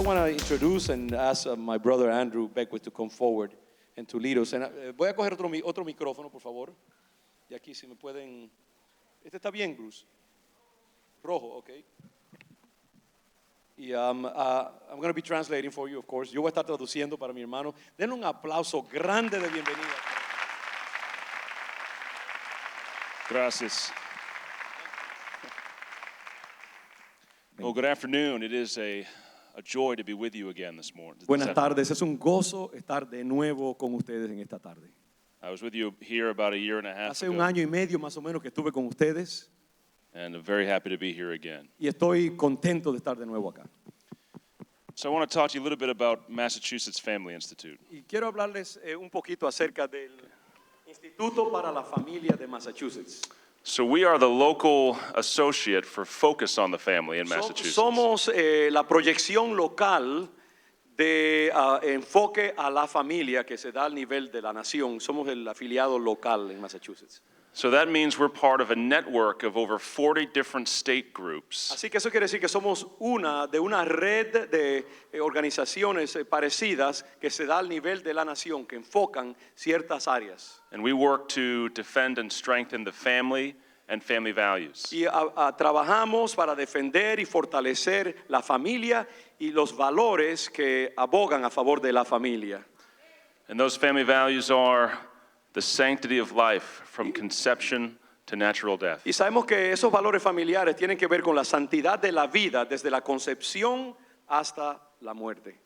want to introduce and ask my brother Andrew Beckwith to come forward and to lead us. And, voy a coger otro micrófono, por favor. Y aquí si me pueden. Este está bien, Bruce. Rojo, okay. Y I'm going to be translating for you, of course. Yo voy a estar traduciendo para mi hermano. Denle un aplauso grande de bienvenida. Gracias. Well, good afternoon. It is a joy to be with you again this morning. Buenas tardes. Es un gozo estar de nuevo con ustedes en esta tarde. I was with you here about a year and a half Hace un ago, año y medio más o menos que estuve con ustedes and I'm very happy to be here again. y estoy contento de estar de nuevo acá. So I want to talk to you a little bit about Massachusetts Family Institute. Y quiero hablarles un poquito acerca del Instituto para la Familia de Massachusetts. So we are the local associate for Focus on the Family in Massachusetts. Somos la proyección local de enfoque a la familia que se da al nivel de la nación. Somos el afiliado local en Massachusetts. So that means we're part of a network of over 40 different state groups. Así que eso quiere decir que somos una red de organizaciones parecidas que se da al nivel de la nación, que enfocan ciertas áreas. And we work to defend and strengthen the family and family values. Y trabajamos para defender y fortalecer la familia y los valores que abogan a favor de la familia. And those family values are the sanctity of life from conception to natural death. Y sabemos que esos valores familiares tienen que ver con la santidad de la vida desde la concepción hasta la muerte.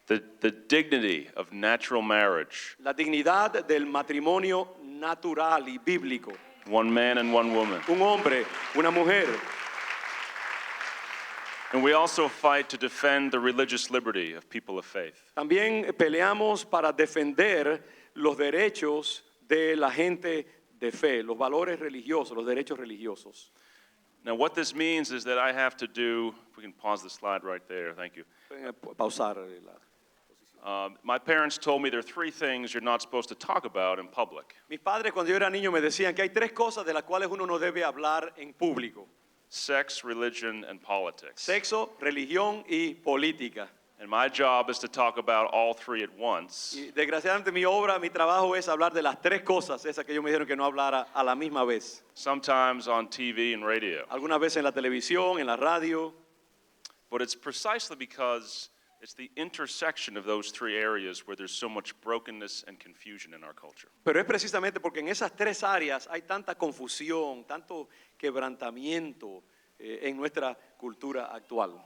The dignity of natural marriage, La dignidad del matrimonio natural y bíblico. one man and one woman. Un hombre, una mujer. And we also fight to defend the religious liberty of people of faith. También peleamos para defender los derechos de la gente de fe, los valores religiosos, los derechos religiosos. Now what this means is that I have to do, if we can pause the slide right there, thank you. Pausar. My parents told me there are three things you're not supposed to talk about in public: Mis padres cuando yo era niño me decían que hay tres cosas de las cuales uno no debe hablar en público. sex, religion, and politics. Sexo, religión y política. And my job is to talk about all three at once. Y desgraciadamente mi trabajo es hablar de las tres cosas, esas que ellos me dijeron que no hablara a la misma vez. Sometimes on TV and radio. Algunas veces en la televisión, en la radio. But it's precisely because it's the intersection of those three areas where there's so much brokenness and confusion in our culture. Pero es precisamente porque en esas tres áreas hay tanta confusión, tanto quebrantamiento en nuestra cultura actual.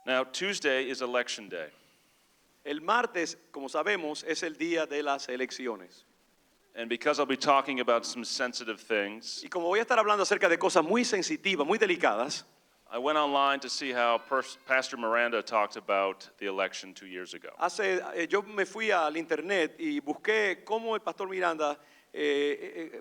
Now, Tuesday is election day. El martes, como sabemos, es el día de las elecciones. And because I'll be talking about some sensitive things, Y como voy a estar hablando acerca de cosas muy sensitivas, muy delicadas, I went online to see how Pastor Miranda talked about the election 2 years ago. yo me fui al internet y busqué cómo el pastor Miranda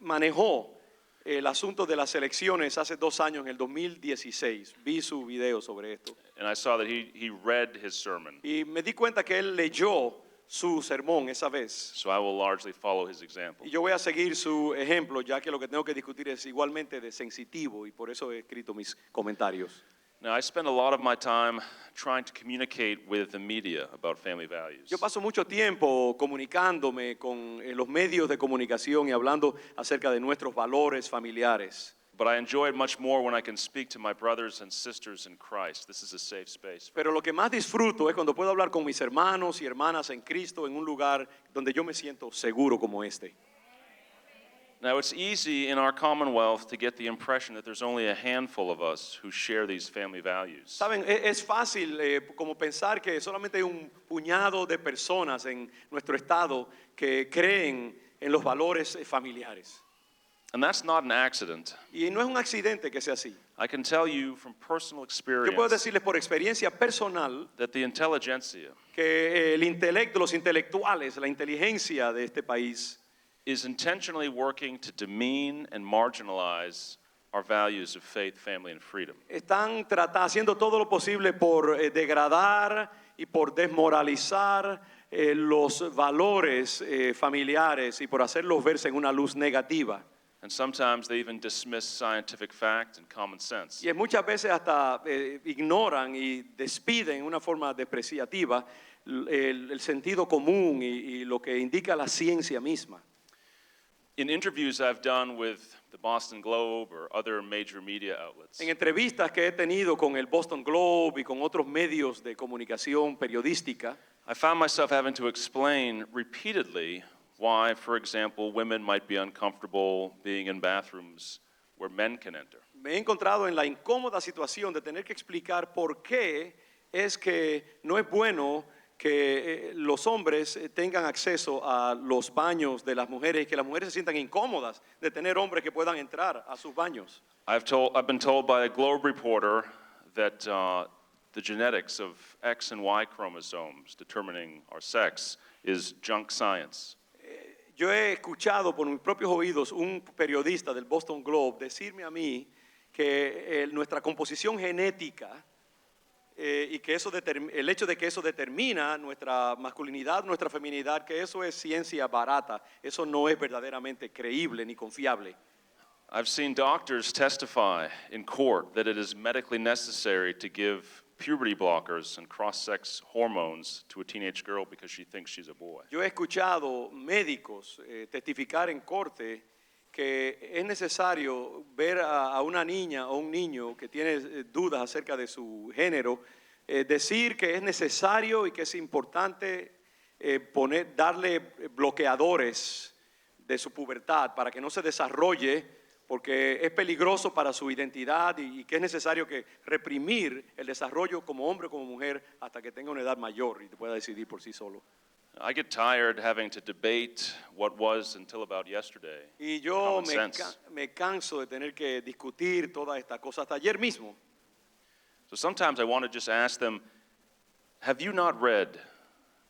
manejó el asunto de las elecciones hace 2 años, en el 2016. Vi su video sobre esto. And I saw that he read his sermon. Y me di cuenta que él leyó su sermón esa vez. So I will largely follow his example. Y yo voy a seguir su ejemplo, ya que lo que tengo que discutir es igualmente de sensitivo, y por eso he escrito mis comentarios. Now, I spend a lot of my time trying to communicate with the media about family values. Yo paso mucho tiempo comunicándome con los medios de comunicación y hablando acerca de nuestros valores familiares. But I enjoy it much more when I can speak to my brothers and sisters in Christ. This is a safe space. Pero lo que más disfruto es cuando puedo hablar con mis hermanos y hermanas en Cristo en un lugar donde yo me siento seguro como este. Now, it's easy in our Commonwealth to get the impression that there's only a handful of us who share these family values. Saben, es fácil como pensar que solamente hay un puñado de personas en nuestro estado que creen en los valores familiares. And that's not an accident. Y no es un accidente que sea así. I can tell you from personal experience Yo puedo decirles por experiencia personal that the intelligentsia que el intelecto, los intelectuales, la inteligencia de este país is intentionally working to demean and marginalize our values of faith, family, and freedom. están haciendo todo lo posible por degradar y por desmoralizar los valores familiares y por hacerlos verse en una luz negativa. And sometimes they even dismiss scientific fact and common sense. Y muchas veces hasta ignoran y despiden de una forma despreciativa el sentido común y lo que indica la ciencia misma. In interviews I've done with the Boston Globe or other major media outlets, En entrevistas que he tenido con el Boston Globe y con otros medios de comunicación periodística, I found myself having to explain repeatedly why, for example, women might be uncomfortable being in bathrooms where men can enter. me he encontrado en la incómoda situación de tener que explicar por qué es que no es bueno que los hombres tengan acceso a los baños de las mujeres y que las mujeres se sientan incómodas de tener hombres que puedan entrar a sus baños. I've been told by a Globe reporter that the genetics of X and Y chromosomes determining our sex is junk science. Yo he escuchado por mis propios oídos un periodista del Boston Globe decirme a mí que nuestra composición genética y que el hecho de que eso determina nuestra masculinidad, nuestra feminidad, que eso es ciencia barata, eso no es verdaderamente creíble ni confiable. I've seen doctors testify in court that it is medically necessary to give puberty blockers and cross-sex hormones to a teenage girl because she thinks she's a boy. Yo he escuchado médicos testificar en corte que es necesario ver a una niña o un niño que tiene dudas acerca de su género, decir que es necesario y que es importante darle bloqueadores de su pubertad para que no se desarrolle, porque es peligroso para su identidad y que es necesario que reprimir el desarrollo como hombre o como mujer hasta que tenga una edad mayor y pueda decidir por sí solo. I get tired having to debate what was until about yesterday. Y yo common sense. me canso de tener que discutir todas estas cosas hasta ayer mismo. So sometimes I want to just ask them, have you not read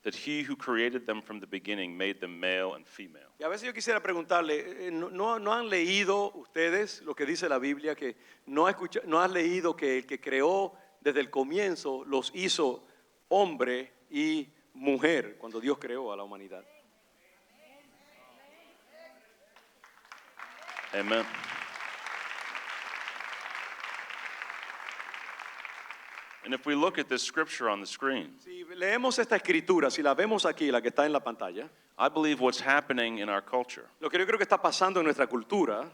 that he who created them from the beginning made them male and female? Y a veces yo quisiera preguntarle, ¿no han leído ustedes lo que dice la Biblia? Que no han leído que el que creó desde el comienzo los hizo hombre y mujer cuando Dios creó a la humanidad. Amen. And if we look at this scripture on the screen, Si leemos esta escritura, si la vemos aquí, la que está en la pantalla, I believe what's happening in our culture lo que yo creo que está pasando en nuestra cultura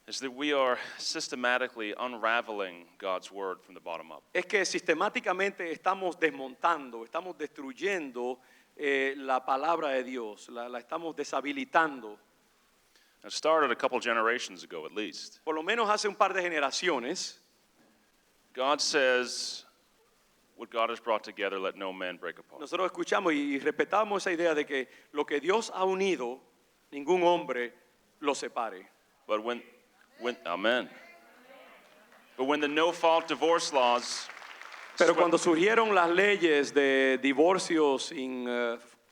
is that we are systematically unraveling God's word from the bottom up. es que sistemáticamente estamos desmontando, estamos destruyendo la palabra de Dios, la estamos deshabilitando. It started a couple generations ago at least. Por lo menos hace un par de generaciones, God says, what God has brought together, let no man break apart. nosotros escuchamos y respetamos esa idea de que lo que Dios ha unido, ningún hombre lo separe. But amen. But when the no-fault divorce laws Pero swept- cuando surgieron las leyes de divorcio sin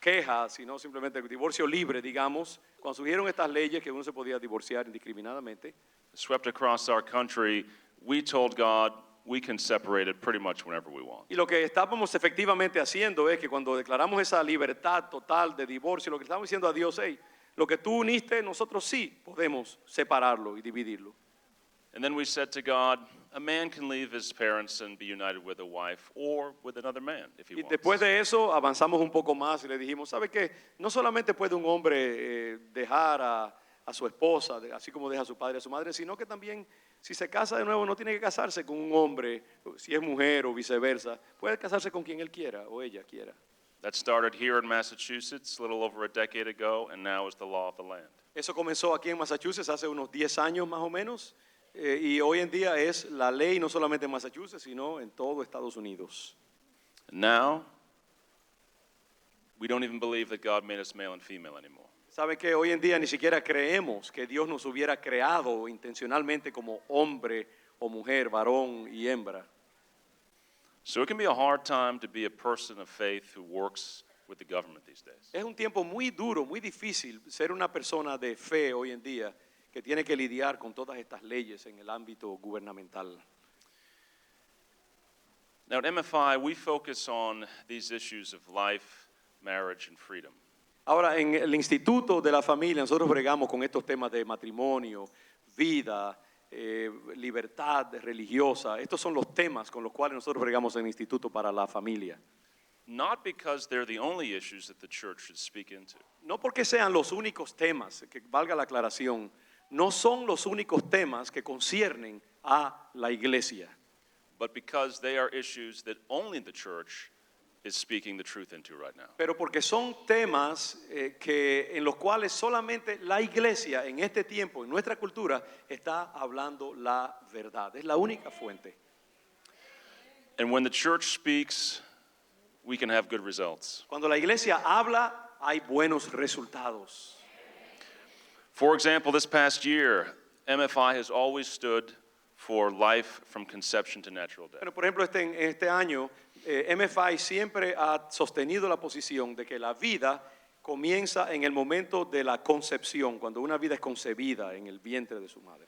quejas, sino simplemente divorcio libre, digamos, cuando surgieron estas leyes que uno se podía divorciar indiscriminadamente, swept across our country, we told God we can separate it pretty much whenever we want. y lo que estábamos efectivamente haciendo es que cuando declaramos esa libertad total de divorcio, lo que estamos diciendo a Dios, hey, lo que tú uniste, nosotros sí podemos separarlo y dividirlo. And then we said to God, a man can leave his parents and be united with a wife or with another man if he Y wants. después de eso avanzamos un poco más y le dijimos, ¿sabe qué? No solamente puede un hombre dejar a su esposa, así como deja a su padre y a su madre, sino que también si se casa de nuevo no tiene que casarse con un hombre, si es mujer o viceversa, puede casarse con quien él quiera o ella quiera. That started here in Massachusetts a little over a decade ago, and now is the law of the land. Eso comenzó aquí en Massachusetts hace unos 10 años más o menos, y hoy en día es la ley no solamente en Massachusetts, sino en todo Estados Unidos. And now, we don't even believe that God made us male and female anymore. ¿Sabe que hoy en día ni siquiera creemos que Dios nos hubiera creado intencionalmente como hombre o mujer, varón y hembra? So it can be a hard time to be a person of faith who works with the government these days. Es un tiempo muy duro, muy difícil ser una persona de fe hoy en día que tiene que lidiar con todas estas leyes en el ámbito gubernamental. Now at MFI, we focus on these issues of life, marriage, and freedom. Ahora, en el Instituto de la Familia nosotros bregamos con estos temas de matrimonio, vida, libertad religiosa. Estos son los temas con los cuales nosotros bregamos en el Instituto para la Familia. Not because they're the only issues that the church should speak into, No porque sean los únicos temas, que valga la aclaración, no son los únicos temas que conciernen a la iglesia, but because they are issues that only the church is speaking the truth into right now. pero porque son temas en los cuales solamente la iglesia en este tiempo, en nuestra cultura, está hablando la verdad. Es la única fuente. And when the church speaks, we can have good results. Cuando la iglesia habla, hay buenos resultados. For example, this past year, MFI has always stood for life from conception to natural death. Bueno, por ejemplo, en este año, MFI siempre ha sostenido la posición de que la vida comienza en el momento de la concepción, cuando una vida es concebida en el vientre de su madre.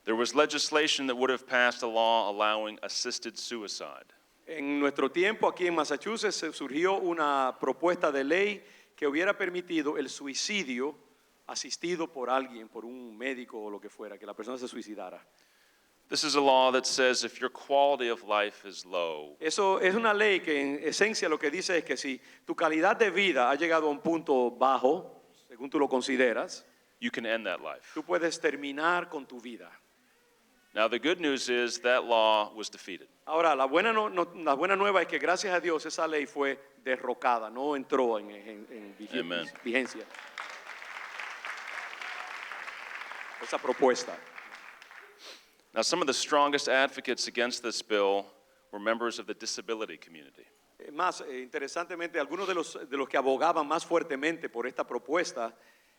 There was legislation that would have passed a law allowing assisted suicide. En nuestro tiempo, aquí en Massachusetts, surgió una propuesta de ley que hubiera permitido el suicidio asistido por alguien, por un médico o lo que fuera, que la persona se suicidara. This is a law that says if your quality of life is low, Eso es una ley que en esencia lo que dice es que si tu calidad de vida ha llegado a un punto bajo, según tú lo consideras, you can end that life. tú puedes terminar con tu vida. Now, the good news is that law was defeated. Ahora, la buena nueva es que gracias a Dios esa ley fue derrocada, no entró en Amen. vigencia. Esa propuesta. Now, some of the strongest advocates against this bill were members of the disability community. Más, interesantemente, algunos de los que abogaban más fuertemente por esta propuesta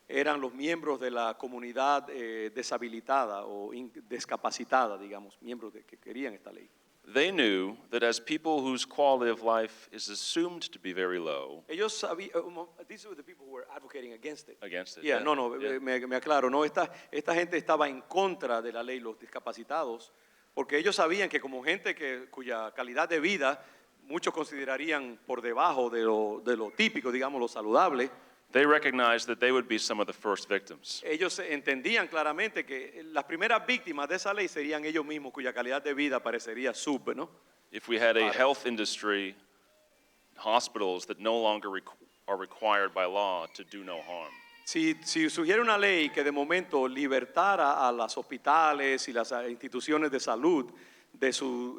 eran los miembros de la comunidad deshabilitada o discapacitada, digamos, miembros que querían esta ley. They knew that as people whose quality of life is assumed to be very low, Ellos sabían, these were the people who were advocating against it. Yeah, No, me aclaro, no, esta gente estaba en contra de la ley, los discapacitados, porque ellos sabían que como gente cuya calidad de vida muchos considerarían por debajo de lo típico, digamos, lo saludable, they recognized that they would be some of the first victims. ellos entendían claramente que las primeras víctimas de esa ley serían ellos mismos, cuya calidad de vida parecería ¿no? If we had a health industry, hospitals that no longer are required by law to do no harm. Si surgiera una ley que de momento libertara a los hospitales y las instituciones de salud de su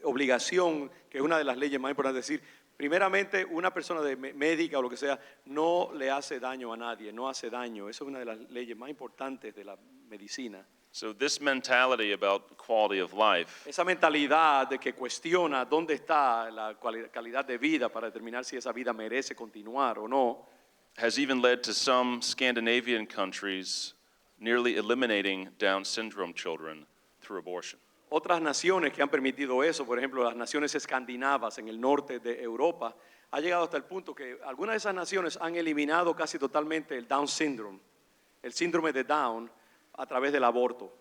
obligación, que es una de las leyes más importantes, es decir, primeramente, una persona médica o lo que sea no le hace daño a nadie, no hace daño. Esa es una de las leyes más importantes de la medicina. So this mentality about quality of life Esa mentalidad de que cuestiona dónde está la calidad de vida para determinar si esa vida merece continuar o no, has even led to some Scandinavian countries nearly eliminating Down syndrome children through abortion. otras naciones que han permitido eso, por ejemplo, las naciones escandinavas en el norte de Europa, ha llegado hasta el punto que algunas de esas naciones han eliminado casi totalmente el Down syndrome, el síndrome de Down, a través del aborto.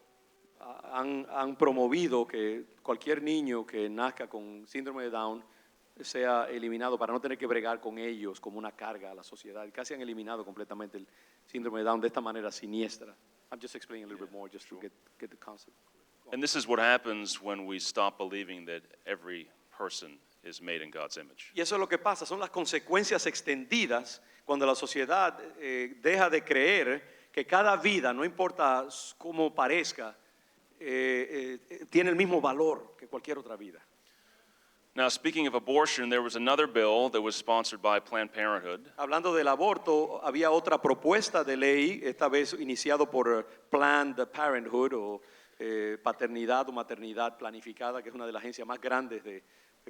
Han promovido que cualquier niño que nazca con síndrome de Down sea eliminado para no tener que bregar con ellos como una carga a la sociedad. Casi han eliminado completamente el síndrome de Down de esta manera siniestra. I'm just explaining a little bit more just to get the concept. And this is what happens when we stop believing that every person is made in God's image. Y eso es lo que pasa, son las consecuencias extendidas cuando la sociedad deja de creer que cada vida, no importa cómo parezca, tiene el mismo valor que cualquier otra vida. Now, speaking of abortion, there was another bill that was sponsored by Planned Parenthood Hablando del aborto, había otra propuesta de ley, esta vez iniciado por Planned Parenthood o paternidad o maternidad planificada, que es una de las agencias más grandes de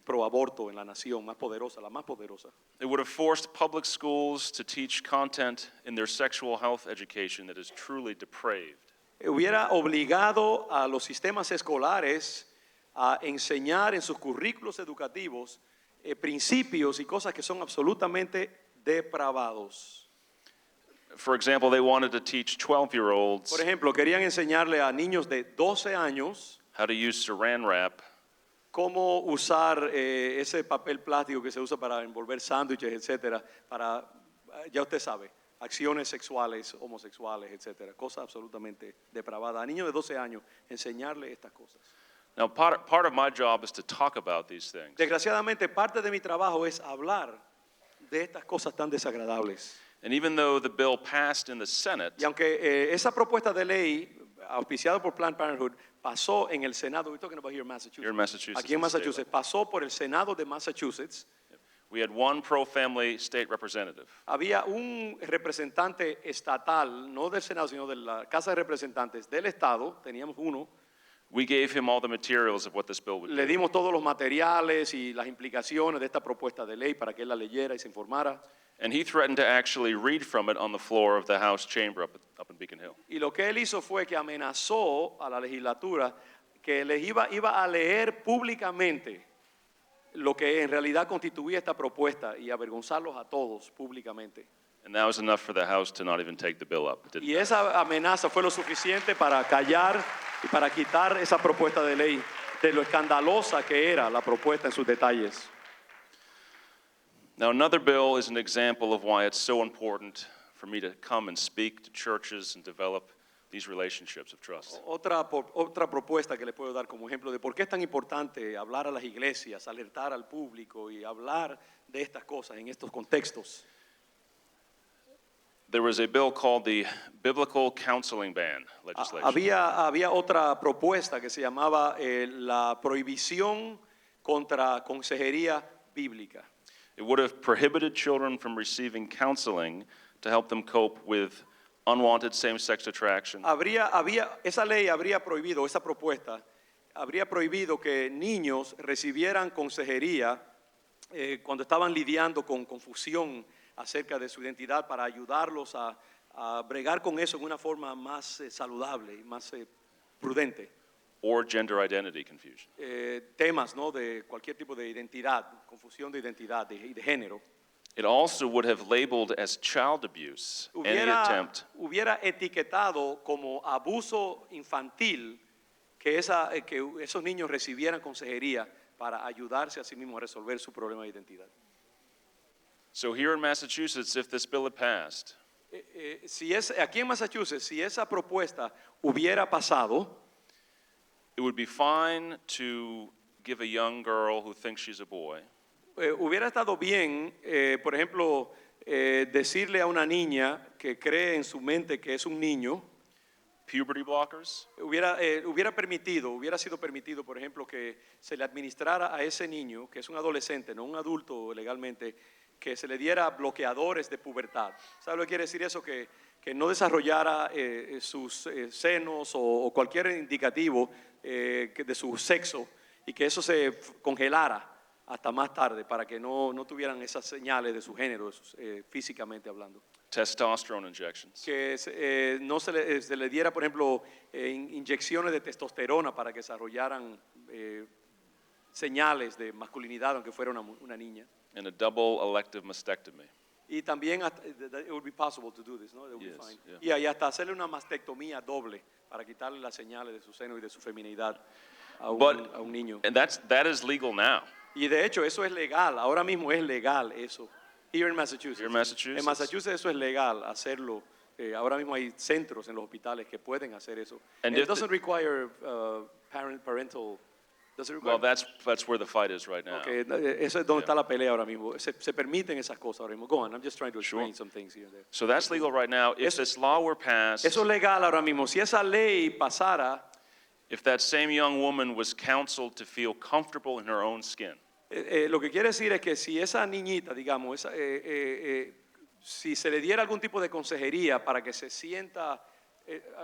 pro aborto en la nación, más poderosa, la más poderosa. It would have forced public schools to teach content in their sexual health education that is truly depraved. Hubiera obligado a los sistemas escolares a enseñar en sus currículos educativos principios y cosas que son absolutamente depravados. For example, they wanted to teach 12-year-olds Por ejemplo, querían enseñarle a niños de 12 años how to use saran wrap cómo usar ese papel plástico que se usa para envolver sándwiches, etcétera, para, ya usted sabe, acciones sexuales, homosexuales, etcétera, cosas absolutamente depravadas. A niños de 12 años, enseñarle estas cosas. Now, part of my job is to talk about these things. Desgraciadamente, parte de mi trabajo es hablar de estas cosas tan desagradables. And even though the bill passed in the Senate, Y aunque esa propuesta de ley, auspiciada por Planned Parenthood, pasó en el Senado, we're talking about here in Massachusetts. Here in Massachusetts, Aquí en in the state Massachusetts, pasó por el Senado de Massachusetts. we had one pro-family state representative. Había un representante estatal, no del Senado, sino de la Casa de Representantes del Estado, teníamos uno. We gave him all the materials of what this bill would Le do. dimos todos los materiales y las implicaciones de esta propuesta de ley para que él la leyera y se informara. And he threatened to actually read from it on the floor of the House chamber up in Beacon Hill. Y lo que él hizo fue que amenazó a la legislatura que les iba a leer públicamente lo que en realidad constituía esta propuesta y avergonzarlos a todos públicamente. And that was enough for the House to not even take the bill up. It didn't. Y esa amenaza fue lo suficiente para callar y para quitar esa propuesta de ley de lo escandalosa que era la propuesta en sus detalles. Now, another bill is an example of why it's so important for me to come and speak to churches and develop these relationships of trust. Otra propuesta que le puedo dar como ejemplo de por qué es tan importante hablar a las iglesias, alertar al público y hablar de estas cosas en estos contextos. There was a bill called the Biblical Counseling Ban legislation. Había otra propuesta que se llamaba la prohibición contra consejería bíblica. It would have prohibited children from receiving counseling to help them cope with unwanted same-sex attraction, Esa ley habría prohibido, esa propuesta habría prohibido que niños recibieran consejería cuando estaban lidiando con confusión acerca de su identidad para ayudarlos a bregar con eso en una forma más saludable y más prudente. or gender identity confusion. Temas, ¿no?, de cualquier tipo de identidad, confusión de identidad y de género. It also would have labeled as child abuse any attempt Hubiera etiquetado como abuso infantil que esos niños recibieran consejería para ayudarse a sí mismos a resolver su problema de identidad. So here in Massachusetts, if this bill had passed, Aquí en Massachusetts, si esa propuesta hubiera pasado, it would be fine to give a young girl who thinks she's a boy hubiera estado bien, por ejemplo, decirle a una niña que cree en su mente que es un niño, puberty blockers, hubiera sido permitido, por ejemplo, que se le administrara a ese niño, que es un adolescente, no un adulto legalmente, que se le diera bloqueadores de pubertad. ¿Sabe lo que quiere decir eso? Que no desarrollara sus senos o cualquier indicativo de su sexo y que eso se congelara hasta más tarde para que no tuvieran esas señales de su género, físicamente hablando. testosterone injections. Que se le diera, por ejemplo, inyecciones de testosterona para que desarrollaran señales de masculinidad, aunque fuera una niña. And a double elective mastectomy. Y también it would be possible to do this, ¿no? It would be Yes, fine. yeah. Y hasta hacerle una mastectomía doble para quitarle las señales de su seno y de su feminidad a un niño. And that is legal now. Y de hecho eso es legal, ahora mismo es legal eso. Here in Massachusetts. Here in Massachusetts. En Massachusetts eso es legal hacerlo. Ahora mismo hay centros en los hospitales que pueden hacer eso. And It if doesn't require parental. Does it require? Well, that's where the fight is right now. Okay, eso es donde está la pelea ahora mismo. Se permiten esas cosas ahora mismo. Go on, I'm just trying to explain Sure. some things here and there. So that's legal right now. If this law were passed, Eso es legal ahora mismo. Si esa ley pasara, if that same young woman was counseled to feel comfortable in her own skin, lo que quiere decir es que si esa niñita, digamos, si se le diera algún tipo de consejería para que se sienta,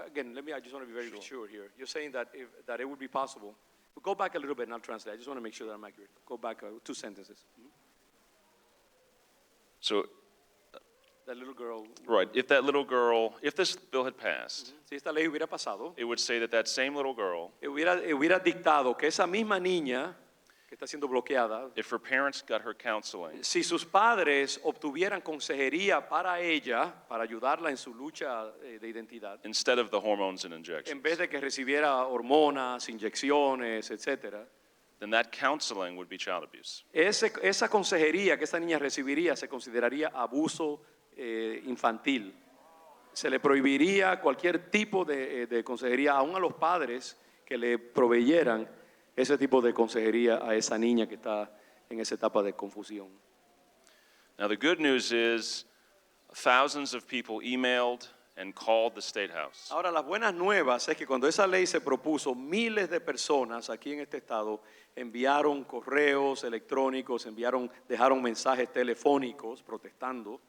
again, I just want to be very sure here. You're saying that that it would be possible. Go back a little bit and I'll translate. I just want to make sure that I'm accurate. Go back 2 sentences. so That little girl. right, if this bill had passed, Si esta ley hubiera pasado, it would say that that same little girl, hubiera dictado que esa misma niña que está siendo bloqueada, if her parents got her counseling, si sus padres obtuvieran consejería para ella, para ayudarla en su lucha de identidad, instead of the hormones and en injections, vez de que recibiera hormonas, inyecciones, etcétera, then that counseling would be child abuse. esa consejería que esa niña recibiría se consideraría abuso infantil. Se le prohibiría cualquier tipo de consejería, aún a los padres que le proveyeran ese tipo de consejería a esa niña que está en esa etapa de confusión. Now, the good news is thousands of people emailed and called the State House. Ahora, las buenas nuevas es que cuando esa ley se propuso, miles de personas aquí en este estado enviaron correos electrónicos, dejaron mensajes telefónicos protestando.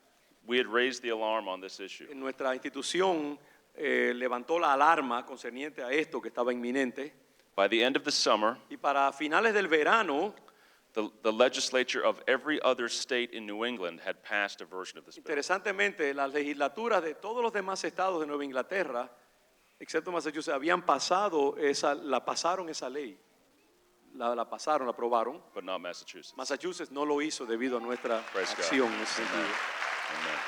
We had raised the alarm on this issue. Nuestra institución levantó la alarma concerniente a esto que estaba inminente. By the end of the summer, Y para finales del verano, the legislature of every other state in New England had passed a version of this bill. interesantemente, las legislaturas de todos los demás estados de Nueva Inglaterra, excepto Massachusetts, pasaron esa ley. La aprobaron. But not Massachusetts. Massachusetts no lo hizo debido a nuestra Praise God. acción en ese sentido. Amen.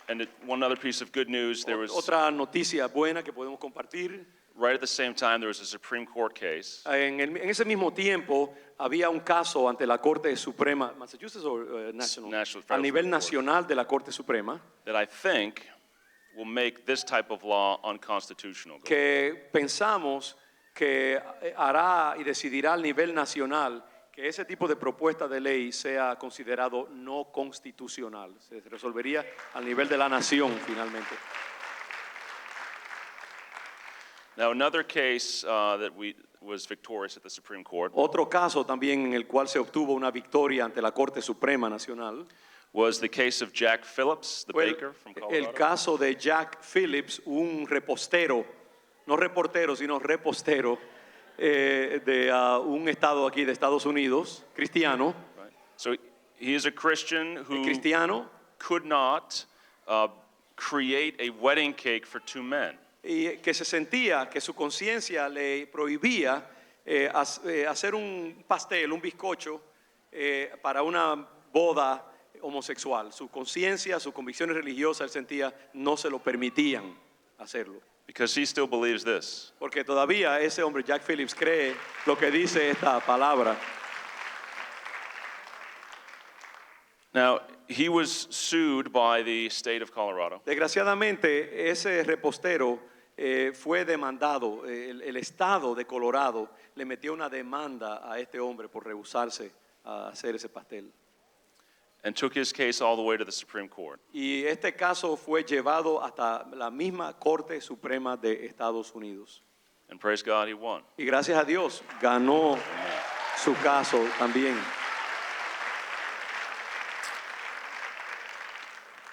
And one other piece of good news, there was, Otra noticia buena que podemos compartir. right at the same time, there was a Supreme Court case En ese mismo tiempo había un caso ante la Corte Suprema, Massachusetts o National, National a Federal nivel Court. nacional de la Corte Suprema, that I think will make this type of law unconstitutional. que pensamos que hará y decidirá al nivel nacional que ese tipo de propuesta de ley sea considerado no constitucional. Se resolvería al nivel de la nación finalmente. Now, another case that was victorious at the Supreme Court Otro caso también en el cual se obtuvo una victoria ante la Corte Suprema Nacional was the case of Jack Phillips, the fue baker from Colorado. el caso de Jack Phillips, un repostero, no reportero, sino repostero de un estado aquí de Estados Unidos, cristiano, Right? So he is a Christian who cristiano, could not create a wedding cake for two men. y que se sentía que su conciencia le prohibía hacer un pastel, un bizcocho para una boda homosexual. Su conciencia, sus convicciones religiosas, él sentía no se lo permitían hacerlo. Because he still believes this. Porque todavía ese hombre, Jack Phillips, cree lo que dice esta palabra. Now, he was sued by the state of Colorado. Desgraciadamente, ese repostero fue demandado. El estado de Colorado le metió una demanda a este hombre por rehusarse a hacer ese pastel. And took his case all the way to the Supreme Court. Y este caso fue llevado hasta la misma Corte Suprema de Estados Unidos. And praise God, he won. Y gracias a Dios ganó su caso también.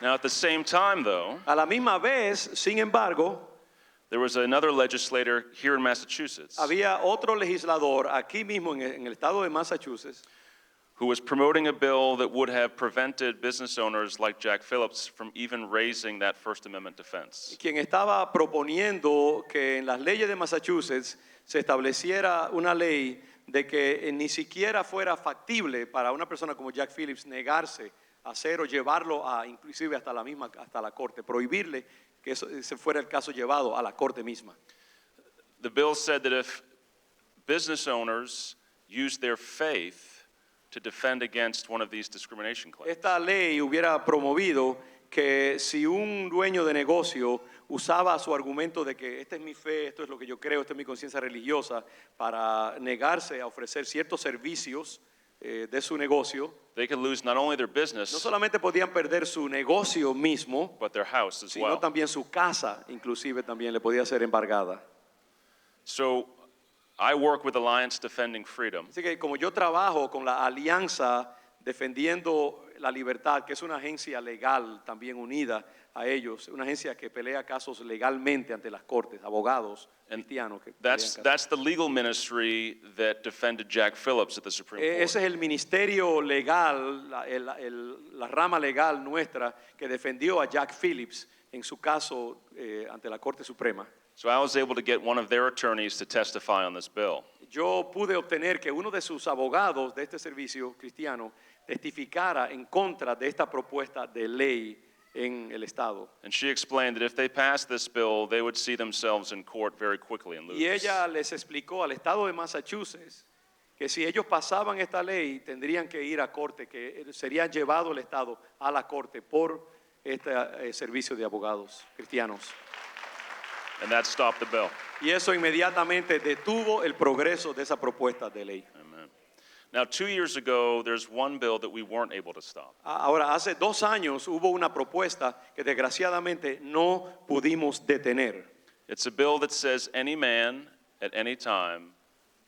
Now, at the same time, though, A la misma vez, sin embargo, there was another legislator here in Massachusetts había otro legislador aquí mismo en el estado de Massachusetts who was promoting a bill that would have prevented business owners like Jack Phillips from even raising that First Amendment defense. quien estaba proponiendo que en las leyes de Massachusetts se estableciera una ley de que ni siquiera fuera factible para una persona como Jack Phillips negarse a hacer o llevarlo inclusive hasta la corte, prohibirle que ese fuera el caso llevado a la corte misma. The bill said that if business owners used their faith to defend against one of these discrimination claims, Esta ley hubiera promovido que si un dueño de negocio usaba su argumento de que esta es mi fe, esto es lo que yo creo, esta es mi conciencia religiosa, para negarse a ofrecer ciertos servicios de su negocio, they could lose not only their no business, solamente podían perder su negocio mismo, but their house as sino well. también su casa, inclusive también le podía ser embargada. So I work with Alliance Defending Freedom, Así que como yo trabajo con la Alianza Defendiendo la Libertad, que es una agencia legal también unida a ellos, una agencia que pelea casos legalmente ante las cortes, abogados cristianos que pelean casos. that's the legal ministry that defended Jack Phillips at the Supreme Court. Ese es el ministerio legal, la rama legal nuestra que defendió a Jack Phillips en su caso ante la Corte Suprema. So I was able to get one of their attorneys to testify on this bill. Yo pude obtener que uno de sus abogados de este servicio cristiano testificara en contra de esta propuesta de ley en el estado. And she explained that if they passed this bill, they would see themselves in court very quickly and lose. Y ella les explicó al estado de Massachusetts que si ellos pasaban esta ley tendrían que ir a corte, que serían llevado el Estado a la corte por este servicio de abogados cristianos. And that stopped the bill. Y eso inmediatamente detuvo el progreso de esa propuesta de ley. Amen. Now, 2 years ago, there's one bill that we weren't able to stop. Ahora, hace 2 años hubo una propuesta que desgraciadamente no pudimos detener. It's a bill that says any man at any time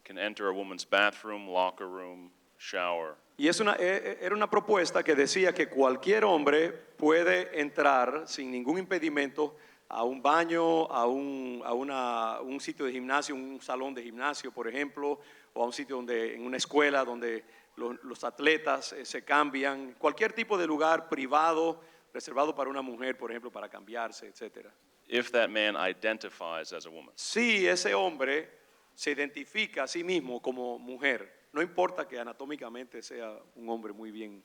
can enter a woman's bathroom, locker room, shower. Y era una propuesta que decía que cualquier hombre puede entrar sin ningún impedimento a un baño, a un sitio de gimnasio, un salón de gimnasio, por ejemplo, o a un sitio en una escuela donde los atletas se cambian, cualquier tipo de lugar privado reservado para una mujer, por ejemplo, para cambiarse, etcétera. If that man identifies as a woman. Si ese hombre se identifica a sí mismo como mujer, no importa que anatómicamente sea un hombre muy bien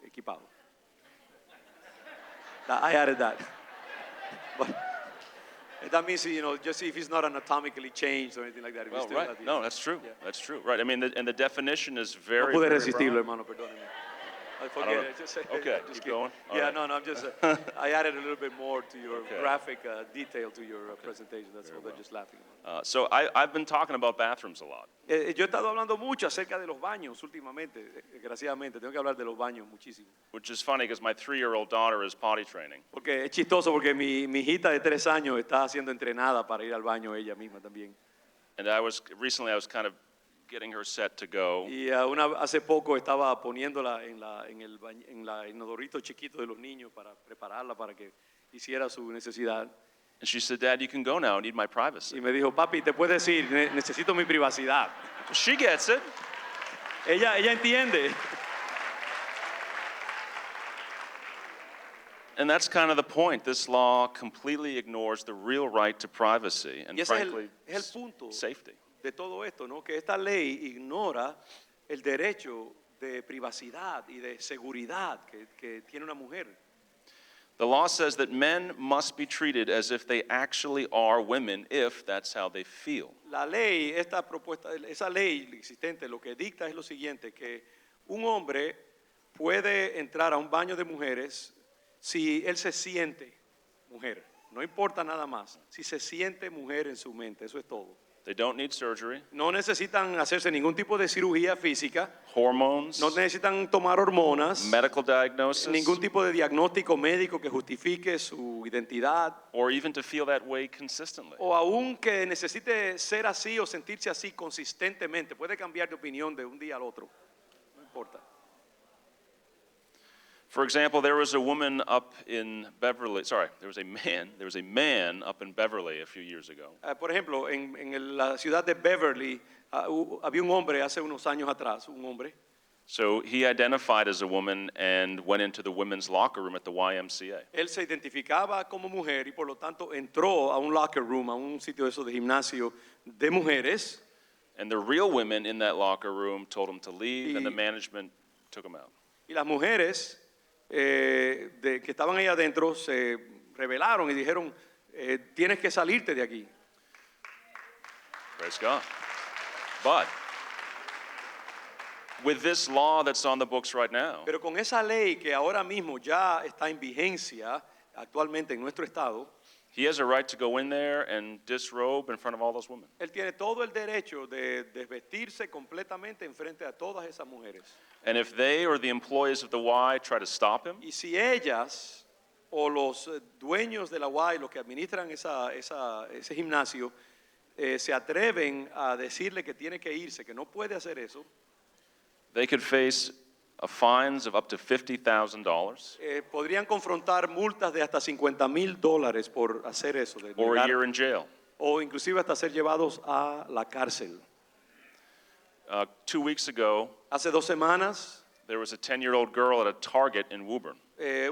equipado. I added that. But that means, just if he's not anatomically changed or anything like that. If he's Well, still right. not the- No, that's true. Yeah. That's true. Right. I mean, and the definition is No very, pude very resistirlo, broad. hermano, perdóneme. I I forget don't know. it. Just, Okay, just keep kidding. going. All Yeah, right. no, I'm just, I added a little bit more to your Okay. graphic detail to your presentation. That's all. They're just laughing. So I've been talking about bathrooms a lot. Yo he estado hablando mucho acerca de los baños últimamente, desgraciadamente. Tengo que hablar de los baños muchísimo. Which is funny because my 3-year-old daughter is potty training. Porque es chistoso porque mi hijita de 3 años está siendo entrenada para ir al baño ella misma también. And recently I was kind of getting her set to go. Y hace poco estaba poniéndola en el inodorito chiquito de los niños para prepararla para que hiciera su necesidad. And she said, Dad, you can go now. I need my Y privacy. me dijo, papi, te puedes ir, necesito mi privacidad. She gets it. Ella entiende. And that's kind of the point. This law completely ignores the real right to privacy and Y ese frankly, es el punto safety. de todo esto, ¿no? Que esta ley ignora el derecho de privacidad y de seguridad que tiene una mujer. The law says that men must be treated as if they actually are women if that's how they feel. La ley, esta propuesta, esa ley existente, lo que dicta es lo siguiente, que un hombre puede entrar a un baño de mujeres si él se siente mujer. No importa nada más. Si se siente mujer en su mente, eso es todo. They don't need surgery, No necesitan hacerse ningún tipo de cirugía física, hormones, no necesitan tomar hormonas, medical diagnosis, ningún tipo de diagnóstico médico que justifique su identidad, or even to feel that way consistently. o aún que necesite ser así o sentirse así consistentemente. Puede cambiar de opinión de un día al otro, no importa. For example, there was a woman up in Beverly, there was a man up in Beverly a few years ago. Por ejemplo, la ciudad de Beverly había un hombre hace unos años atrás, un hombre. So he identified as a woman and went into the women's locker room at the YMCA. Él se identificaba como mujer y por lo tanto entró a un locker room, a un sitio de eso de gimnasio de mujeres. And the real women in that locker room told him to leave, and the Y- management took him out. Y las mujeres que estaban ahí adentro se rebelaron y dijeron, tienes que salirte de aquí. Praise God. But with this law that's on the books right now, Pero con esa ley que ahora mismo ya está en vigencia actualmente en nuestro estado, he has a right to go in there and disrobe in front of all those women. él tiene todo el derecho de desvestirse completamente en frente a todas esas mujeres. And if they or the employees of the Y try to stop him, Y si ellas o los dueños de la UAI, los que administran ese gimnasio, se atreven a decirle que tiene que irse, que no puede hacer eso, they could face fines of up to $50,000 podrían confrontar multas de hasta $50,000 por hacer eso, de or a negar- year in jail. o inclusive hasta ser llevados a la cárcel. 2 weeks ago, Hace 2 semanas, there was a 10-year-old girl at a Target in Woburn.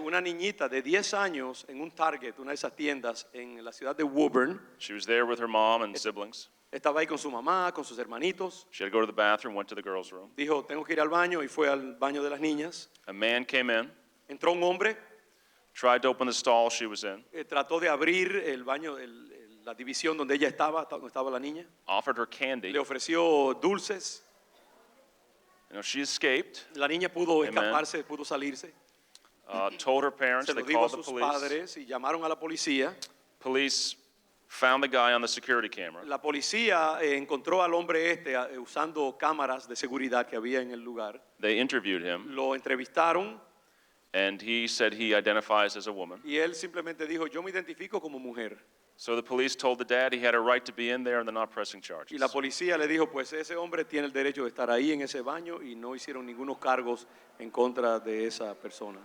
una niñita de 10 años en un Target, una de esas tiendas en la ciudad de Woburn, She was there with her mom and siblings. estaba ahí con su mamá, con sus hermanitos. She had to go to the bathroom, went to the girls' room. Dijo, tengo que ir al baño, y fue al baño de las niñas. A man came in, Entró un hombre, tried to open the stall she was in, trató de abrir el baño, la división donde ella estaba, donde estaba la niña. offered her candy, Le ofreció dulces You know, she escaped, La niña pudo Amen. escaparse, pudo salirse. told her parents, Se they lo dijo a called the sus police. padres y llamaron a la policía. Police found the guy on the security camera. La policía encontró al hombre usando cámaras de seguridad que había en el lugar. They interviewed him, Lo entrevistaron and he said he identifies as a woman. y él simplemente dijo, yo me identifico como mujer. So the police told the dad he had a right to be in there and they're not pressing Y charges. la policía le dijo, pues ese hombre tiene el derecho de estar ahí en ese baño y no hicieron ningunos cargos en contra de esa persona.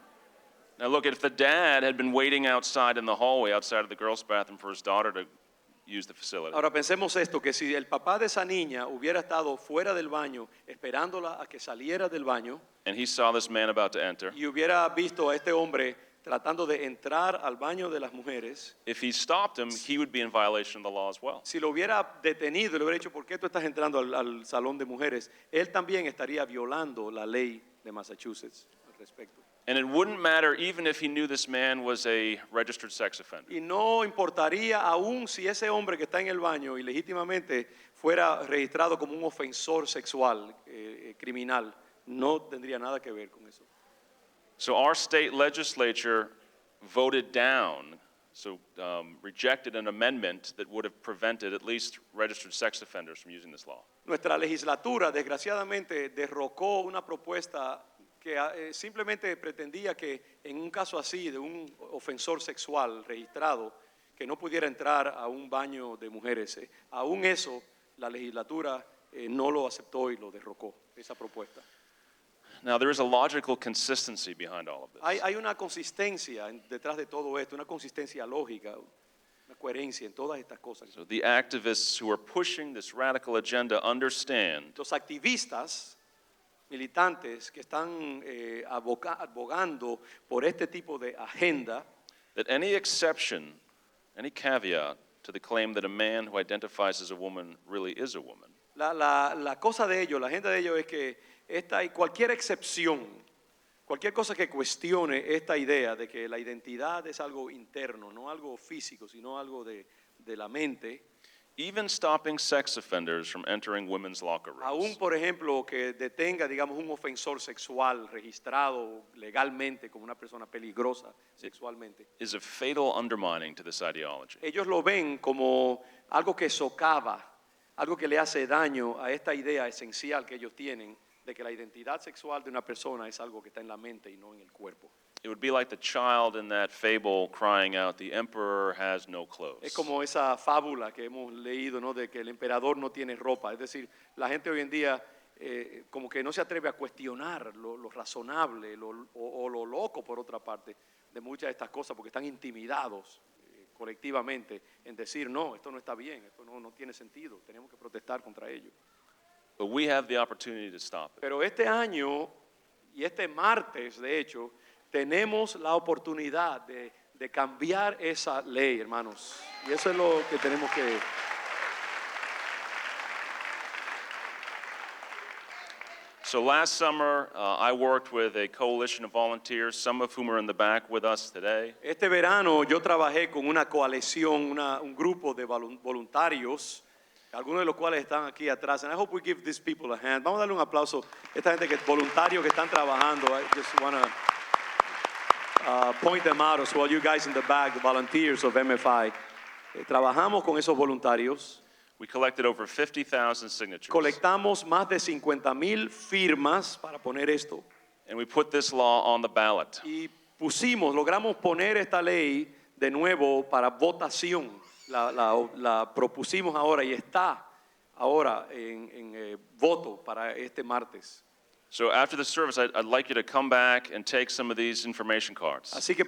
Now look, if the dad had been waiting outside in the hallway outside of the girls' bathroom for his daughter to use the facility, Ahora pensemos esto, que si el papá de esa niña hubiera estado fuera del baño esperándola a que saliera del baño and he saw this man about to enter, y hubiera visto a este hombre tratando de entrar al baño de las mujeres, if he stopped him, he would be in violation of the law as well. si lo hubiera detenido y le hubiera dicho, ¿por qué tú estás entrando al salón de mujeres? Él también estaría violando la ley de Massachusetts al respecto. And it wouldn't matter even if he knew this man was a registered sex offender. Y no importaría aún si ese hombre que está en el baño y legítimamente fuera registrado como un ofensor sexual criminal, no tendría nada que ver con eso. So our state legislature voted down, rejected an amendment that would have prevented at least registered sex offenders from using this law. Nuestra legislatura desgraciadamente derrocó una propuesta que simplemente pretendía que en un caso así de un ofensor sexual registrado que no pudiera entrar a un baño de mujeres. Aún eso la legislatura no lo aceptó y lo derrocó, esa propuesta. Now, there is a logical consistency behind all of this. Hay una consistencia detrás de todo esto, una consistencia lógica, una coherencia en todas estas cosas. So the activists who are pushing this radical agenda understand Los activistas militantes que están abogando por este tipo de agenda, that any exception, any caveat to the claim that a man who identifies as a woman really is a woman la cosa de ellos, la agenda de ellos es que cualquier excepción, cualquier cosa que cuestione esta idea de que la identidad es algo interno, no algo físico, sino algo de la mente, even stopping sex offenders from entering women's locker rooms, aún por ejemplo que detenga, digamos, un ofensor sexual registrado legalmente como una persona peligrosa sexualmente, is a fatal undermining to this ideology. ellos lo ven como algo que socava, algo que le hace daño a esta idea esencial que ellos tienen de que la identidad sexual de una persona es algo que está en la mente y no en el cuerpo. It would be like the child in that fable crying out, "The emperor has no clothes." Es como esa fábula que hemos leído, ¿no? De que el emperador no tiene ropa. Es decir, la gente hoy en día como que no se atreve a cuestionar lo razonable o lo loco, por otra parte, de muchas de estas cosas, porque están intimidados colectivamente en decir, no, esto no está bien, esto no tiene sentido, tenemos que protestar contra ello. But we have the opportunity to stop it. Pero este año y este martes, de hecho, tenemos la oportunidad de cambiar esa ley, hermanos. Y eso es lo que tenemos que... So last summer, I worked with a coalition of volunteers, some of whom are in the back with us today. Este verano yo trabajé con una coalición, un grupo de voluntarios, algunos de los cuales están aquí atrás. And I hope we give these people a hand. Vamos a darle un aplauso a esta gente voluntarios que están trabajando. I just want to point them out as well. You guys in the back, the volunteers of MFI. Trabajamos con esos voluntarios. We collected over 50,000 signatures. Colectamos más de 50,000 firmas para poner esto. And we put this law on the ballot. Y logramos poner esta ley de nuevo para votación. La propusimos ahora y está ahora en voto para este martes. So after the service, I'd like you to come back and take some of these information cards. Así que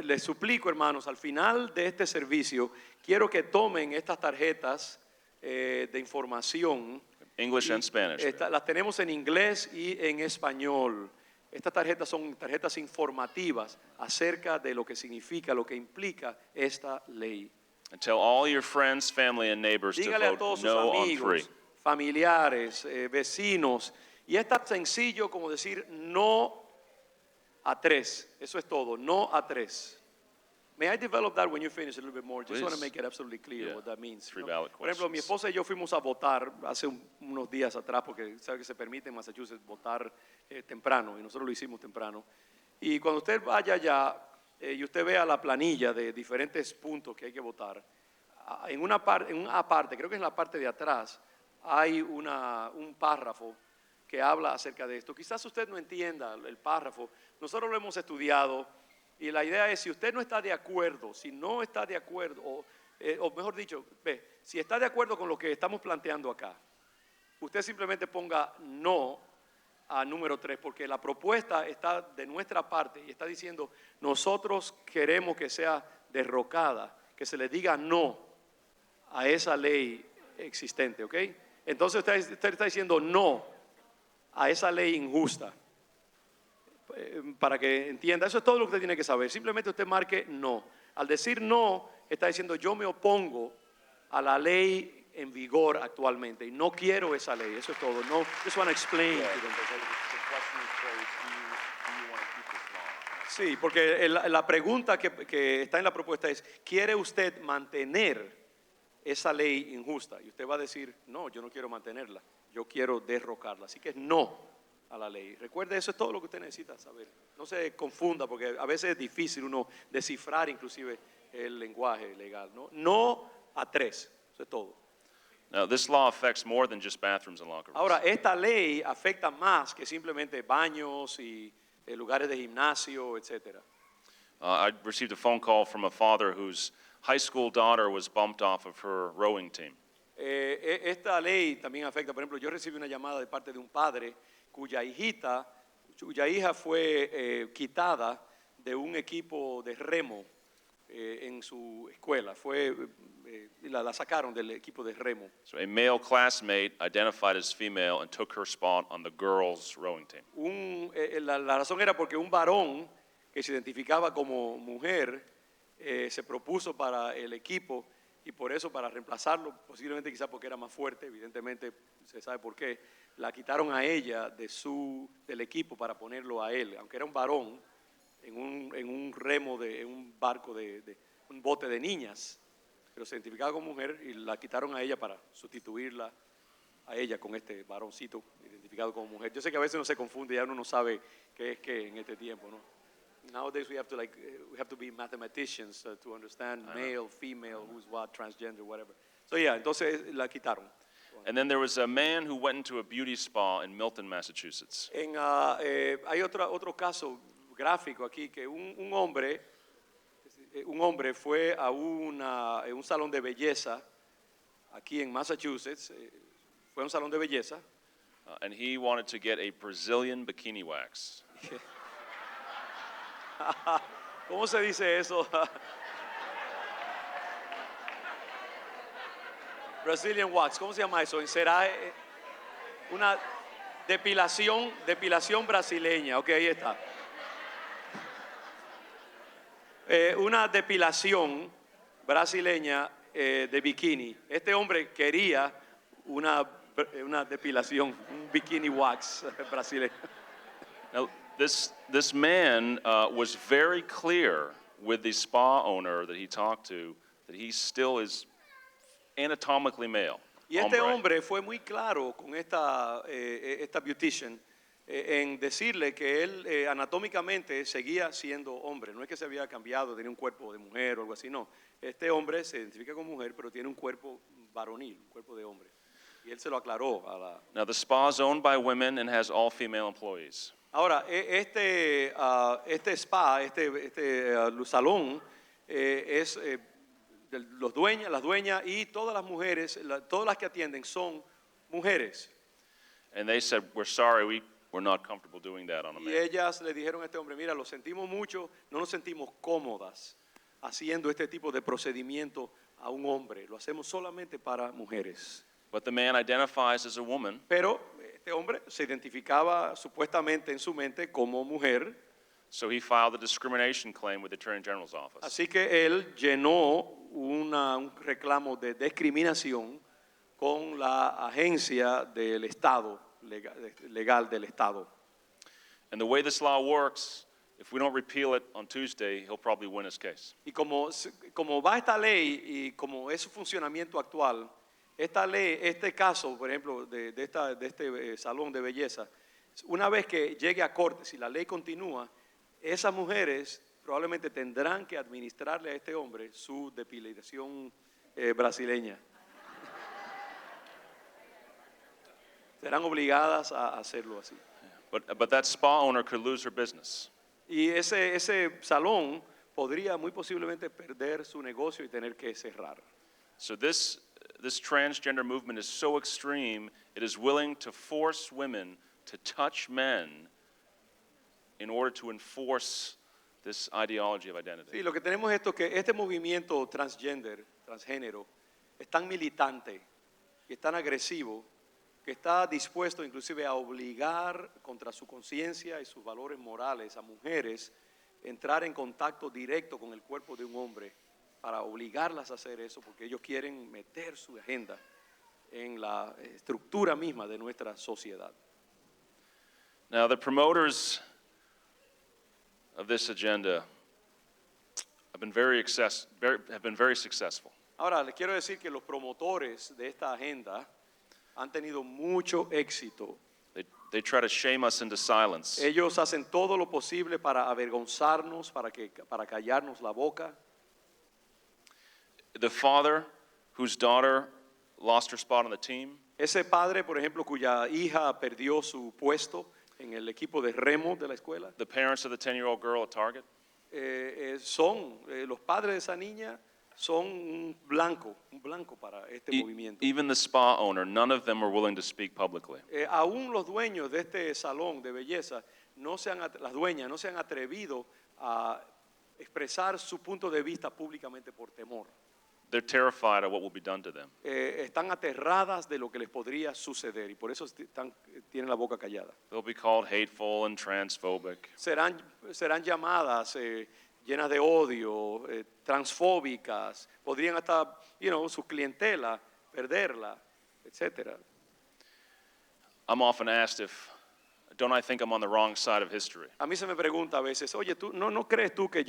les suplico, hermanos, al final de este servicio, quiero que tomen estas tarjetas de información. English and Spanish. Las tenemos en inglés y en español. Estas tarjetas son tarjetas informativas acerca de lo que significa, lo que implica esta ley. And tell all your friends, family, and neighbors to Dígale a vote todos sus no on amigos, 3. familiares, vecinos. Y es tan sencillo como decir no a 3. Eso es todo, no a 3. May I develop that when you finish a little bit more? Just want to Please. make it absolutely clear Yeah. what that means. Three ¿no? valid Por ejemplo, mi questions. esposa y yo fuimos a votar hace unos días atrás porque sabe que se permite en Massachusetts votar temprano y nosotros lo hicimos temprano. Y cuando usted vaya allá y usted vea la planilla de diferentes puntos que hay que votar, en una parte, creo que en la parte de atrás, hay un párrafo que habla acerca de esto. Quizás usted no entienda el párrafo, nosotros lo hemos estudiado y la idea es si usted no está de acuerdo, si no está de acuerdo, o mejor dicho, si está de acuerdo con lo que estamos planteando acá, usted simplemente ponga no a número 3, porque la propuesta está de nuestra parte y está diciendo nosotros queremos que sea derrocada, que se le diga no a esa ley existente, ¿ok? Entonces usted está diciendo no a esa ley injusta. Para que entienda, eso es todo lo que usted tiene que saber. Simplemente usted marque no. Al decir no, está diciendo yo me opongo a la ley en vigor actualmente y no quiero esa ley. Eso es todo. No, just want to explain. Yeah, to them. the question is phrased, do you want to keep this law? Sí, porque la pregunta que está en la propuesta es, ¿quiere usted mantener esa ley injusta? Y usted va a decir, no, yo no quiero mantenerla, yo quiero derrocarla. Así que es no a la ley. Recuerde, eso es todo lo que usted necesita saber. No se confunda, porque a veces es difícil uno descifrar inclusive el lenguaje legal. No a 3, eso es todo. Now, this law affects more than just bathrooms and locker rooms. Ahora, esta ley afecta más que simplemente baños y lugares de gimnasio, etcétera. I received a phone call from a father whose high school daughter was bumped off of her rowing team. Esta ley también afecta, por ejemplo, yo recibí una llamada de parte de un padre cuya hija fue quitada de un equipo de remo en su escuela. La sacaron del equipo de remo. So a male classmate identified as female and took her spot on the girls' rowing team. La razón era porque un varón que se identificaba como mujer se propuso para el equipo y por eso, para reemplazarlo, posiblemente quizás porque era más fuerte, evidentemente se sabe por qué, la quitaron a ella del equipo para ponerlo a él, aunque era un varón en un remo en un barco un bote de niñas, pero se identificaba como mujer y la quitaron a ella para sustituirla a ella con este varoncito identificado como mujer. Yo sé que a veces uno se confunde, ya uno no sabe qué es qué en este tiempo, ¿no? Nowadays we have to be mathematicians to understand male, female, who's what, transgender, whatever. So yeah, entonces la quitaron. And then there was a man who went into a beauty spa in Milton, Massachusetts. Hay otro caso gráfico aquí que un hombre fue a un salón de belleza aquí en Massachusetts. Fue a un salón de belleza. And he wanted to get a Brazilian bikini wax. ¿Cómo se dice eso? Brazilian wax, ¿cómo se llama eso? Será una depilación brasileña. Ok, ahí está. Una depilación brasileña de bikini. Este hombre quería una depilación, un bikini wax brasileño. Now, this man was very clear with the spa owner that he talked to that he still is anatomically male. Y este hombre fue muy claro con esta beautician en decirle que él anatómicamente seguía siendo hombre. No es que se había cambiado, tenía un cuerpo de mujer o algo así, no. Este hombre se identifica como mujer, pero tiene un cuerpo varonil, un cuerpo de hombre. Y él se lo aclaró a la... Now, the spa is owned by women and has all female employees. Ahora, este spa, salón, es las dueñas y todas las mujeres, todas las que atienden son mujeres. And they said, we're sorry, we're not comfortable doing that on a Y man. ellas le dijeron a este hombre, mira, lo sentimos mucho, no nos sentimos cómodas haciendo este tipo de procedimiento a un hombre. Lo hacemos solamente para mujeres. But the man identifies as a woman. Pero este hombre se identificaba supuestamente en su mente como mujer. So he filed a discrimination claim with the Attorney General's office. Así que él llenó un reclamo de discriminación con la agencia del Estado, legal del Estado. And the way this law works, if we don't repeal it on Tuesday, he'll probably win his case. Y como va esta ley y como es su funcionamiento actual, esta ley, este caso, por ejemplo, de este salón de belleza, una vez que llegue a corte, si la ley continúa, esas mujeres probablemente tendrán que administrarle a este hombre su depilación brasileña. Serán obligadas a hacerlo así. But that spa owner could lose her business. Y ese salón podría muy posiblemente perder su negocio y tener que cerrar. So this transgender movement is so extreme, it is willing to force women to touch men in order to enforce this ideology of identity. Sí, lo que tenemos es esto, que este movimiento transgénero, es tan militante y es tan agresivo que está dispuesto inclusive a obligar contra su conciencia y sus valores morales a mujeres a entrar en contacto directo con el cuerpo de un hombre para obligarlas a hacer eso, porque ellos quieren meter su agenda en la estructura misma de nuestra sociedad. Now, the promoters of this agenda have been very successful. Ahora, les quiero decir que los promotores de esta agenda han tenido mucho éxito. They try to shame us into silence. Ellos hacen todo lo posible para avergonzarnos, para callarnos la boca. The father whose daughter lost her spot on the team, Ese padre, por ejemplo, cuya hija perdió su puesto en el equipo de remo de la escuela, the parents of the 10-year-old girl at Target, los padres de esa niña son un blanco para este movimiento. even the spa owner, none of them were willing to speak publicly. Aún los dueños de este salón de belleza, las dueñas no se han atrevido a expresar su punto de vista públicamente por temor. They're terrified of what will be done to them. Están aterradas de lo que les podría suceder y por eso tienen la boca callada. They'll be called hateful and transphobic. Serán llamadas llenas de odio, transfóbicas, podrían hasta, su clientela perderla, etc. I'm often asked don't I think I'm on the wrong side of history? A mí se me pregunta a veces, oye, ¿no crees tú que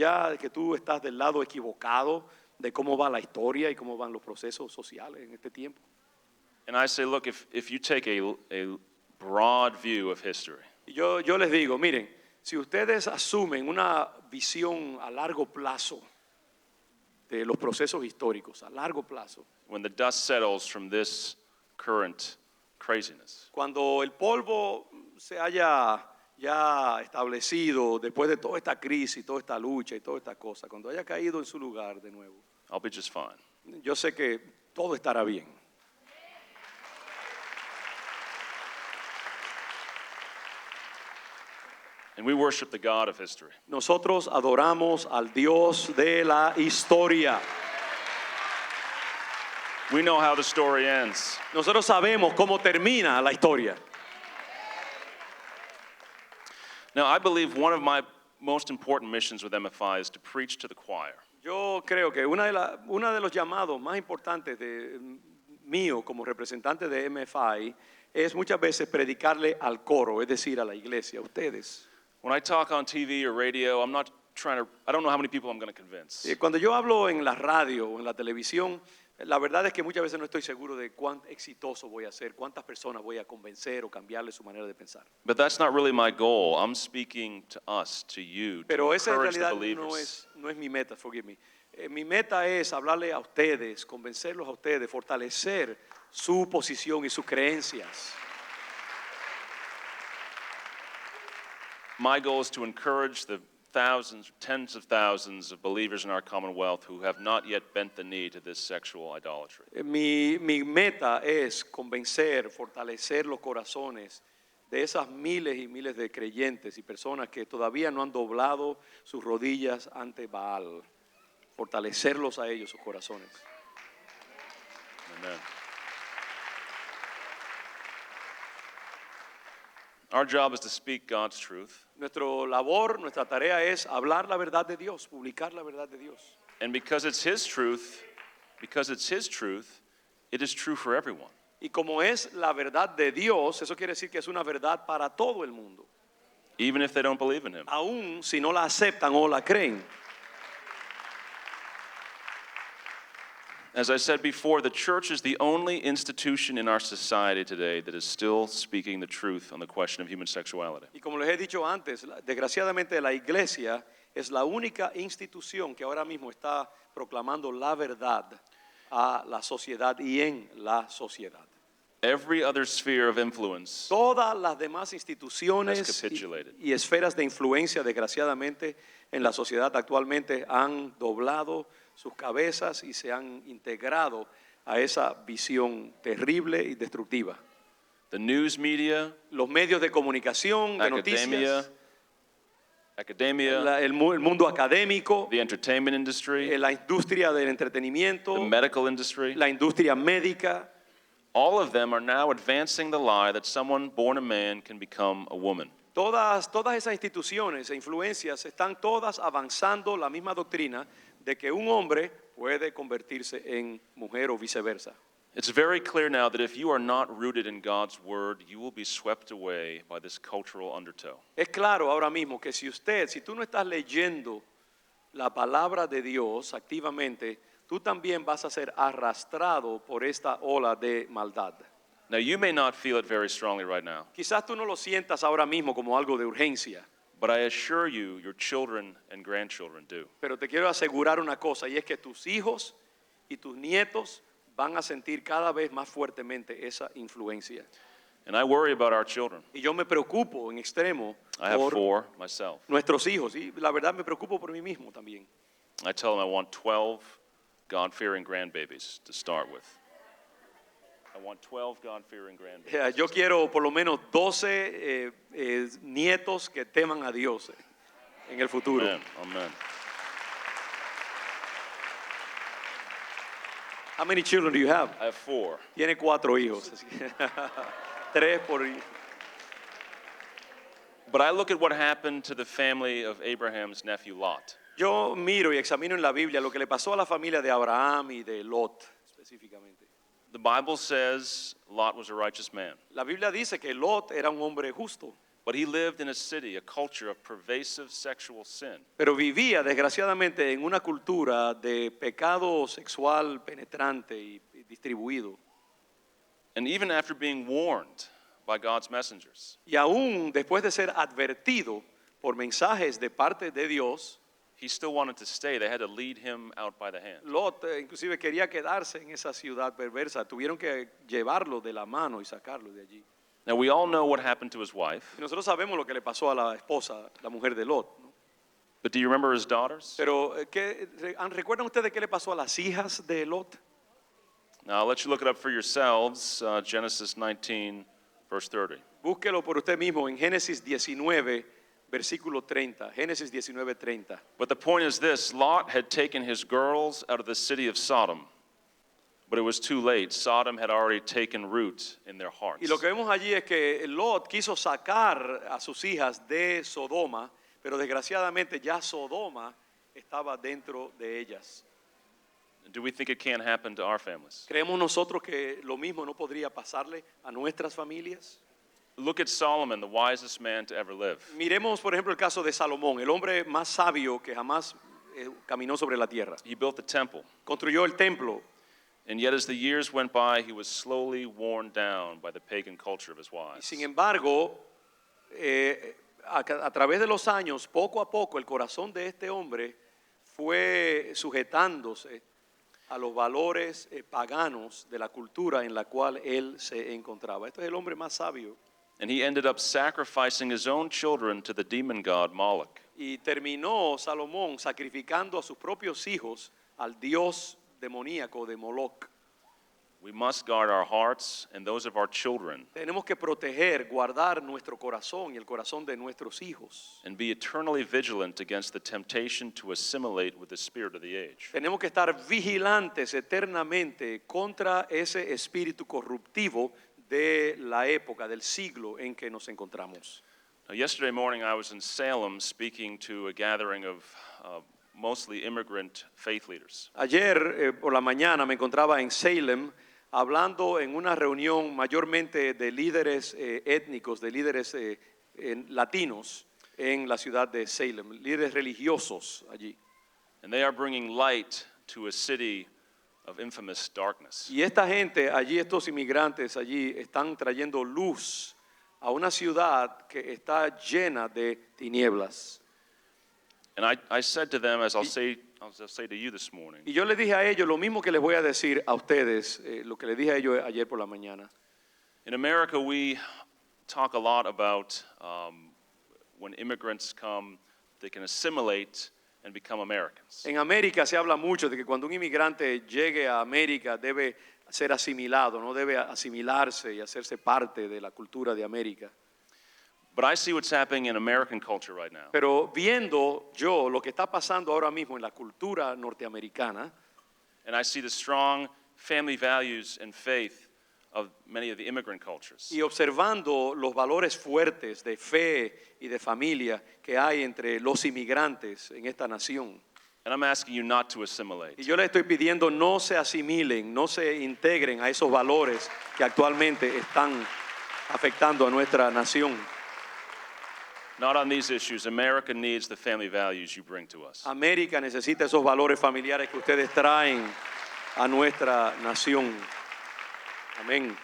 tú estás del lado equivocado de cómo va la historia y cómo van los procesos sociales en este tiempo? And I say, look, if you take a broad view of history, Y yo les digo, miren, si ustedes asumen una visión a largo plazo de los procesos históricos, a largo plazo, when the dust settles from this current craziness, cuando el polvo se haya ya establecido después de toda esta crisis, toda esta lucha y toda esta cosa, cuando haya caído en su lugar de nuevo, I'll be just fine. yo sé que todo estará bien. And we worship the God of history. Nosotros adoramos al Dios de la historia. We know how the story ends. Nosotros sabemos cómo termina la historia. Now, I believe one of my most important missions with MFI is to preach to the choir. Yo creo que uno de los llamados más importantes mío como representante de MFI es muchas veces predicarle al coro, es decir, a la iglesia, a ustedes. When I talk on TV or radio, I don't know how many people I'm going to convince. Cuando yo hablo en la radio o en la televisión, la verdad es que muchas veces no estoy seguro de cuán exitoso voy a ser, cuántas personas voy a convencer o cambiarle su manera de pensar. But that's not really my goal. I'm speaking to us, to you, to Pero esa en encourage the realidad believers. no es mi meta, forgive me. Mi meta es hablarle a ustedes, convencerlos a ustedes, fortalecer su posición y sus creencias. My goal is to encourage the thousands, tens of thousands of believers in our Commonwealth who have not yet bent the knee to this sexual idolatry. Mi meta es convencer, fortalecer los corazones de esas miles y miles de creyentes y personas que todavía no han doblado sus rodillas ante Baal. Fortalecerlos a ellos, sus corazones. Amen. Our job is to speak God's truth. Nuestra tarea es hablar la verdad de Dios, publicar la verdad de Dios. And because it's His truth, it is true for everyone. Y como es la verdad de Dios, eso quiere decir que es una verdad para todo el mundo. even if they don't believe in him. aun si no la aceptan o la creen. As I said before, the church is the only institution in our society today that is still speaking the truth on the question of human sexuality. Y como les he dicho antes, desgraciadamente la iglesia es la única institución que ahora mismo está proclamando la verdad a la sociedad y en la sociedad. Every other sphere of influence Todas las demás instituciones has capitulated. y esferas de influencia, desgraciadamente, en la sociedad actualmente han doblado sus cabezas y se han integrado a esa visión terrible y destructiva. The news media, Los medios de comunicación, de noticias, academia, el mundo académico, the entertainment industry, la industria del entretenimiento, the medical industry, la industria médica, all of them are now advancing the lie that someone born a man can become a woman. todas esas instituciones e influencias están todas avanzando la misma doctrina de que un hombre puede convertirse en mujer o viceversa. It's very clear now that if you are not rooted in God's word, you will be swept away by this cultural undertow. Es claro ahora mismo que si tú no estás leyendo la palabra de Dios activamente, tú también vas a ser arrastrado por esta ola de maldad. Now, you may not feel it very strongly right now, Quizás tú no lo sientas ahora mismo como algo de urgencia, but I assure you, your children and grandchildren do. pero te quiero asegurar una cosa, y es que tus hijos y tus nietos van a sentir cada vez más fuertemente esa influencia. And I worry about our children. Y yo me preocupo en extremo I have por 4 myself. nuestros hijos, y la verdad me preocupo por mí mismo también. I tell them I want 12 God-fearing grandbabies to start with. I want 12 God-fearing grandbabies. Yo quiero por lo menos 12 nietos que teman a Dios en el futuro. Amen. Amen. How many children do you have? I have 4. Tiene 4 hijos. Así que 3 por hijo. But I look at what happened to the family of Abraham's nephew Lot. Yo miro y examino en la Biblia lo que le pasó a la familia de Abraham y de Lot específicamente. The Bible says Lot was a righteous man, La Biblia dice que Lot era un hombre justo, but he lived in a city, a culture of pervasive sexual sin. pero vivía desgraciadamente en una cultura de pecado sexual penetrante y distribuido. And even after being warned by God's messengers, Y aún después de ser advertido por mensajes de parte de Dios, he still wanted to stay. They had to lead him out by the hand. Lot inclusive quería quedarse en esa ciudad perversa. Tuvieron que llevarlo de la mano y sacarlo de allí. Now, we all know what happened to his wife, Y nosotros sabemos lo que le pasó a la esposa, la mujer de Lot, ¿no? but do you remember his daughters? Pero ¿recuerdan ustedes qué le pasó a las hijas de Lot? Now, I'll let you look it up for yourselves. Genesis 19, verse 30. Búsquelo por usted mismo en Génesis 19, versículo 30. Génesis 19, 30. But the point is this: Lot had taken his girls out of the city of Sodom, but it was too late. Sodom had already taken root in their hearts. Y lo que vemos allí es que Lot quiso sacar a sus hijas de Sodoma, pero desgraciadamente ya Sodoma estaba dentro de ellas. Do we think it can't happen to our families? ¿Creemos nosotros que lo mismo no podría pasarle a nuestras familias? Look at Solomon, the wisest man to ever live. Miremos, por ejemplo, el caso de Salomón, el hombre más sabio que jamás caminó sobre la tierra. He built the temple, Construyó el templo, and yet as the years went by, he was slowly worn down by the pagan culture of his y wives. sin embargo, a través de los años, poco a poco, el corazón de este hombre fue sujetándose a los valores paganos de la cultura en la cual él se encontraba. Este es el hombre más sabio. And he ended up sacrificing his own children to the demon god Moloch. Y terminó Salomón sacrificando a sus propios hijos al dios demoníaco de Moloch. We must guard our hearts and those of our children Tenemos que proteger, guardar nuestro corazón y el corazón de nuestros hijos. and be eternally vigilant against the temptation to assimilate with the spirit of the age. Tenemos que estar vigilantes eternamente contra ese espíritu corruptivo de la época, del siglo en que nos encontramos. Now, yesterday morning, I was in Salem speaking to a gathering of mostly immigrant faith leaders. Ayer por la mañana me encontraba en Salem hablando en una reunión mayormente de líderes étnicos, de líderes latinos en la ciudad de Salem, líderes religiosos allí. And they are bringing light to a city of infamous darkness. Y esta gente allí, estos inmigrantes allí, están trayendo luz a una ciudad que está llena de tinieblas. And I said to them, as I'll say to you this morning, Y yo les dije a ellos lo mismo que les voy a decir a ustedes, lo que les dije a ellos ayer por la mañana. in America we talk a lot about when immigrants come, they can assimilate and become Americans. En América se habla mucho de que cuando un inmigrante llegue a América debe ser asimilado, no debe asimilarse y hacerse parte de la cultura de América. But I see what's happening in American culture right now. Pero viendo yo lo que está pasando ahora mismo en la cultura norteamericana, And I see the strong family values and faith of many of the immigrant cultures. y observando los valores fuertes de fe y de familia que hay entre los inmigrantes en esta nación. And I'm asking you not to assimilate. Y yo les estoy pidiendo no se asimilen, no se integren a esos valores que actualmente están afectando a nuestra nación. Not on these issues. America needs the family values you bring to us. América necesita esos valores familiares que ustedes traen a nuestra nación. Amén.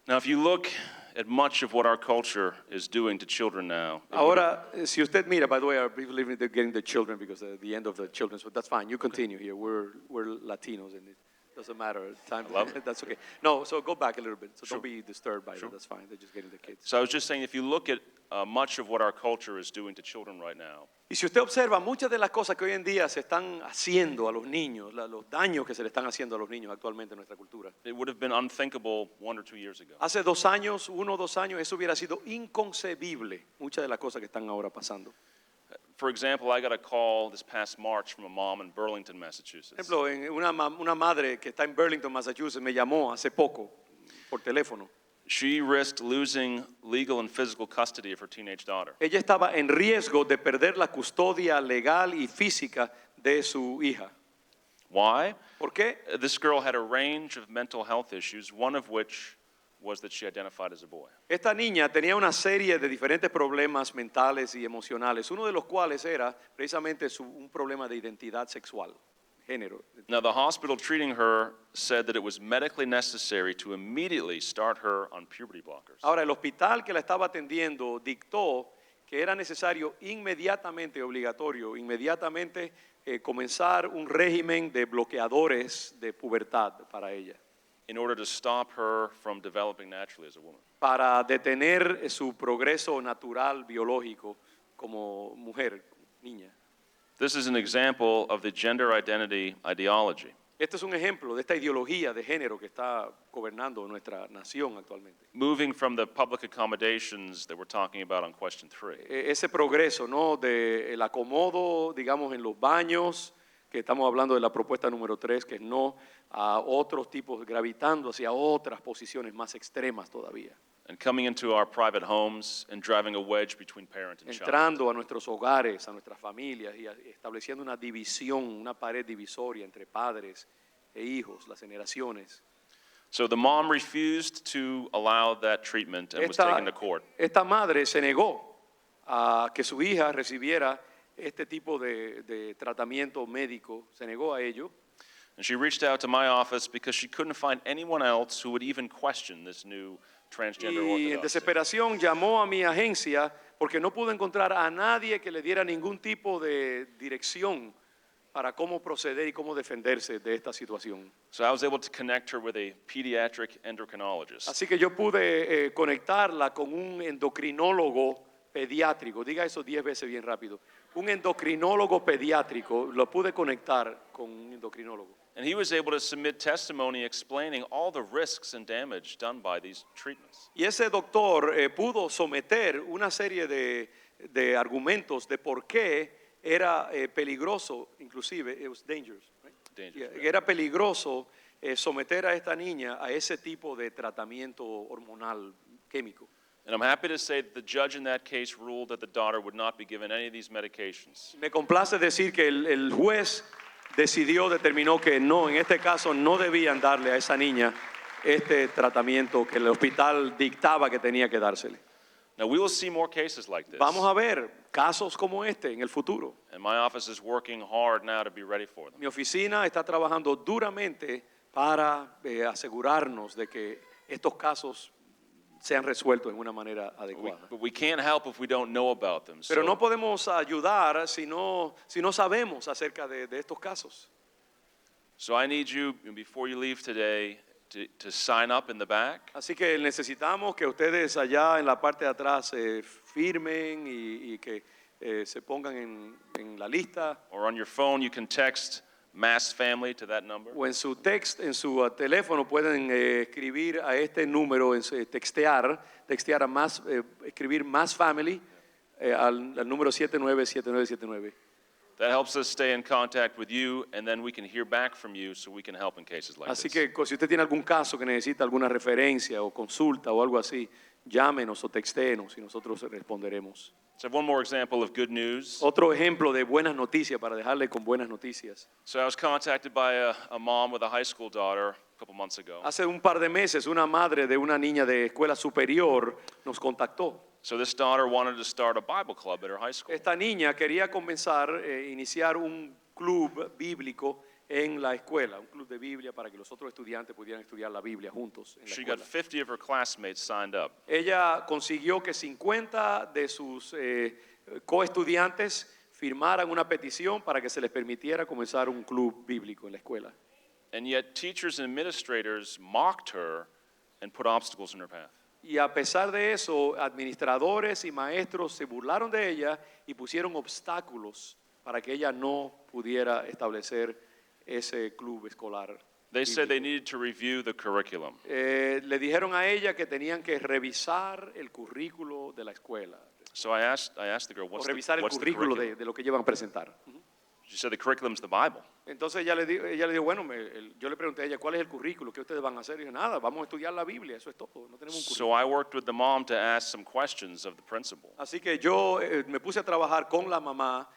Now, if you look at much of what our culture is doing to children now, Ahora, si usted mira, by the way, I believe they're getting the children because at the end of the children, so that's fine. You continue here. We're Latinos and it doesn't matter. Time, I love it. that's okay. No, so go back a little bit. So Sure. don't be disturbed by Sure. it. That's fine. They're just getting the kids. so I was just saying, if you look at much of what our culture is doing to children right now, Y si usted observa muchas de las cosas que hoy en día se están haciendo a los niños, los daños que se le están haciendo a los niños actualmente en nuestra cultura. it would have been unthinkable 1 or 2 years ago. Hace 2 años, 1 o 2 años, eso hubiera sido inconcebible, muchas de las cosas que están ahora pasando. For example, I got a call this past March from a mom in Burlington, Por Massachusetts. ejemplo, una madre que está en Burlington, Massachusetts, me llamó hace poco por teléfono. She risked losing legal and physical custody of her teenage daughter. Ella estaba en riesgo de perder la custodia legal y física de su hija. Why? ¿Por qué? This girl had a range of mental health issues, one of which was that she identified as a boy. Esta niña tenía una serie de diferentes problemas mentales y emocionales, uno de los cuales era precisamente un problema de identidad sexual, género. Now, the hospital treating her said that it was medically necessary to immediately start her on puberty blockers. Ahora, el hospital que la estaba atendiendo dictó que era necesario obligatorio, comenzar un régimen de bloqueadores de pubertad para ella, In order to stop her from developing naturally as a woman. para detener su progreso natural biológico como mujer, niña. This is an example of the gender identity ideology. Este es un ejemplo de esta ideología de género que está gobernando nuestra nación actualmente. Moving from the public accommodations that we're talking about on question 3 Ese progreso, ¿no? De el acomodo, digamos, en los baños, que estamos hablando de la propuesta número 3, que es no a otros tipos, gravitando hacia otras posiciones más extremas todavía. and coming into our private homes and driving a wedge between parent and child. Entrando a nuestros hogares, a nuestras familias y estableciendo una división, una pared divisoria entre padres e hijos, las generaciones. So the mom refused to allow that treatment and was taken to court. Esta madre se negó a que su hija recibiera este tipo de tratamiento médico, se negó a ello. And she reached out to my office because she couldn't find anyone else who would even question this new transgender Y en orthodoxy. desesperación llamó a mi agencia porque no pudo encontrar a nadie que le diera ningún tipo de dirección para cómo proceder y cómo defenderse de esta situación. So I was able to connect her with a pediatric endocrinologist. Así que yo pude conectarla con un endocrinólogo pediátrico. Diga eso 10 veces bien rápido. Un endocrinólogo pediátrico, lo pude conectar con un endocrinólogo. And he was able to submit testimony explaining all the risks and damage done by these treatments. Y ese doctor pudo someter una serie de argumentos de por qué era peligroso, inclusive, it was dangerous, right? Dangerous, Yeah, era peligroso someter a esta niña a ese tipo de tratamiento hormonal químico. And I'm happy to say that the judge in that case ruled that the daughter would not be given any of these medications. Me complace decir que el juez determinó que no, en este caso no debían darle a esa niña este tratamiento que el hospital dictaba que tenía que dársele. Now, we will see more cases like this. Vamos a ver casos como este en el futuro. And my office is working hard now to be ready for them. Mi oficina está trabajando duramente para asegurarnos de que estos casos sean resueltos en una manera adecuada. But we can't help if we don't know about them. Pero So, no podemos ayudar si no sabemos acerca de estos casos. so I need you, before you leave today, to sign up in the back. Así que necesitamos que ustedes allá en la parte de atrás firmen y que se pongan en la lista. Or on your phone, you can text Mass Family to that number. O en su teléfono pueden escribir a este número, textear a más, escribir más family al número 797979. That helps us stay in contact with you, and then we can hear back from you so we can help in cases like Así this. que si usted tiene algún caso que necesita alguna referencia o consulta o algo así, llámenos o textéenos y nosotros responderemos. So I have one more example of good news. Otro ejemplo de buenas noticias para dejarle con buenas noticias. So I was contacted by a mom with a high school daughter a couple months ago. Hace un par de meses una madre de una niña de escuela superior nos contactó. So this daughter wanted to start a Bible club at her high school. Esta niña quería comenzar, iniciar un club bíblico en la escuela, un club de Biblia para que los otros estudiantes pudieran estudiar la Biblia juntos en la She got escuela. 50 of her classmates signed up. Ella consiguió que 50 de sus coestudiantes firmaran una petición para que se les permitiera comenzar un club bíblico en la escuela. And yet teachers and administrators mocked her and put obstacles in her path. Y a pesar de eso, administradores y maestros se burlaron de ella y pusieron obstáculos para que ella no pudiera establecer ese club escolar. They said they bíblico. needed to review the curriculum. Le dijeron a ella que tenían que revisar el currículo de la escuela, So I asked the girl, o what's revisar el the currículo curriculum? de lo que llevan a presentar. She said the curriculum's the Bible. Entonces ella le dijo, bueno, yo le pregunté a ella, ¿cuál es el currículo? ¿Qué ustedes van a hacer? Y dijo, nada, vamos a estudiar la Biblia, eso es todo, no tenemos un currículo. So I worked with the mom to ask some questions of the principal. Así que yo me puse a trabajar con la mamá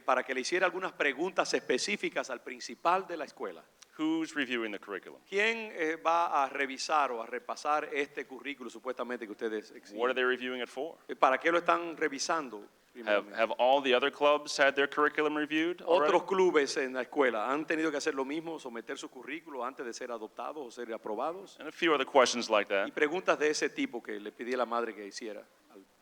para que le hiciera algunas preguntas específicas al principal de la escuela. Who's reviewing the curriculum? ¿Quién va a revisar o a repasar este currículo supuestamente que ustedes exigen? What are they reviewing it for? ¿Para qué lo están revisando? primeramente? Have all the other clubs had their curriculum reviewed already? Otros clubes en la escuela han tenido que hacer lo mismo, someter su currículo antes de ser adoptados o ser aprobados. And a few other questions like Y that. preguntas de ese tipo que le pedí a la madre que hiciera.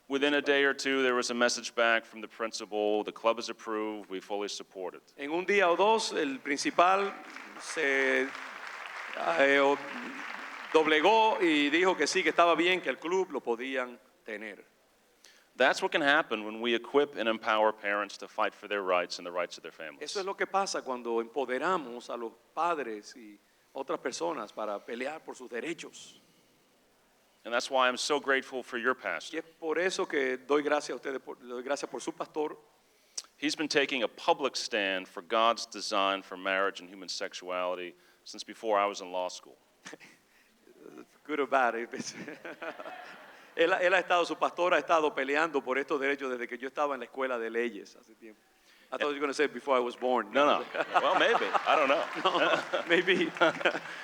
Within a day or two, there was a message back from the principal. The club is approved. We fully support it. En un día o dos, el principal se doblegó y dijo que sí, que estaba bien, que el club lo podían tener. That's what can happen when we equip and empower parents to fight for their rights and the rights of their families. Eso es lo que pasa cuando empoderamos a los padres y otras personas para pelear por sus derechos. And that's why I'm so grateful for your Y pastor. es por eso que doy gracias a ustedes, le doy gracias por su pastor. He's been taking a public stand for God's design for marriage and human sexuality since before I was in law school. Good or bad. Él ha estado, su pastor ha estado peleando por estos derechos desde que yo estaba en la escuela de leyes hace tiempo. I thought you were going to say before I was born. No. Well, maybe. I don't know. No, maybe.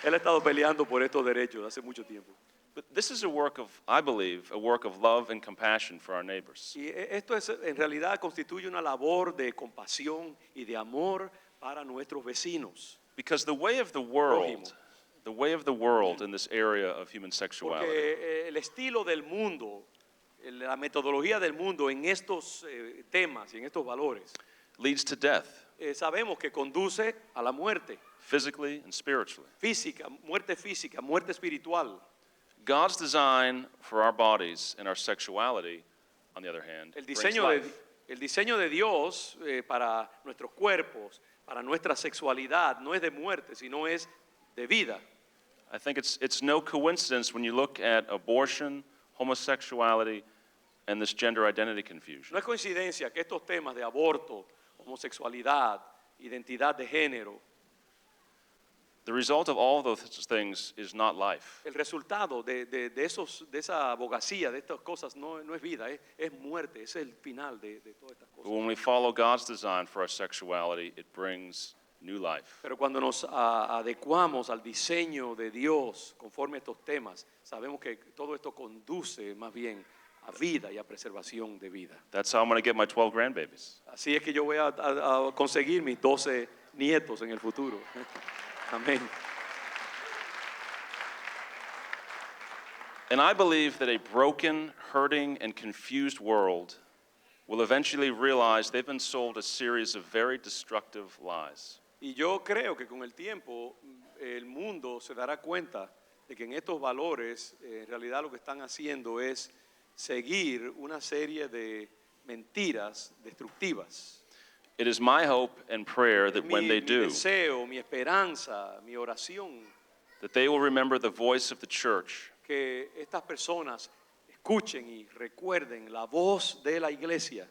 Él ha estado peleando por estos derechos hace mucho tiempo. But this is a work of, I believe, a work of love and compassion for our neighbors. Y esto en realidad constituye una labor de compasión y de amor para nuestros vecinos. Because the way of the world in this area of human sexuality Porque el estilo del mundo, la metodología del mundo en estos temas y en estos valores, leads to death, sabemos que conduce a la muerte physically and spiritually. física, muerte espiritual. God's design for our bodies and our sexuality, on the other hand, El brings diseño de life. Dios para nuestros cuerpos, para nuestra sexualidad, no es de muerte, sino es de vida. I think it's no coincidence when you look at abortion, homosexuality, and this gender identity confusion. No es coincidencia que estos temas de aborto, homosexualidad, identidad de género, The result of all those things is not life. el resultado de esa abogacía, de estas cosas, no es vida, es muerte, es el final de todas estas But cosas. when we follow God's design for our sexuality, it brings new life. Pero cuando nos adecuamos al diseño de Dios conforme a estos temas, sabemos que todo esto conduce más bien a vida y a preservación de vida. That's how I'm going to get my 12 grandbabies. Así es que yo voy a conseguir mis 12 nietos en el futuro. Amén. And I believe that a broken, hurting, and confused world will eventually realize they've been sold a series of very destructive lies. Y yo creo que con el tiempo el mundo se dará cuenta de que en estos valores en realidad lo que están haciendo es seguir una serie de mentiras destructivas. It is my hope and prayer that when they Mi do, deseo, mi esperanza, mi oración, that they will remember the voice of the church, que estas personas escuchen y recuerden la voz de la iglesia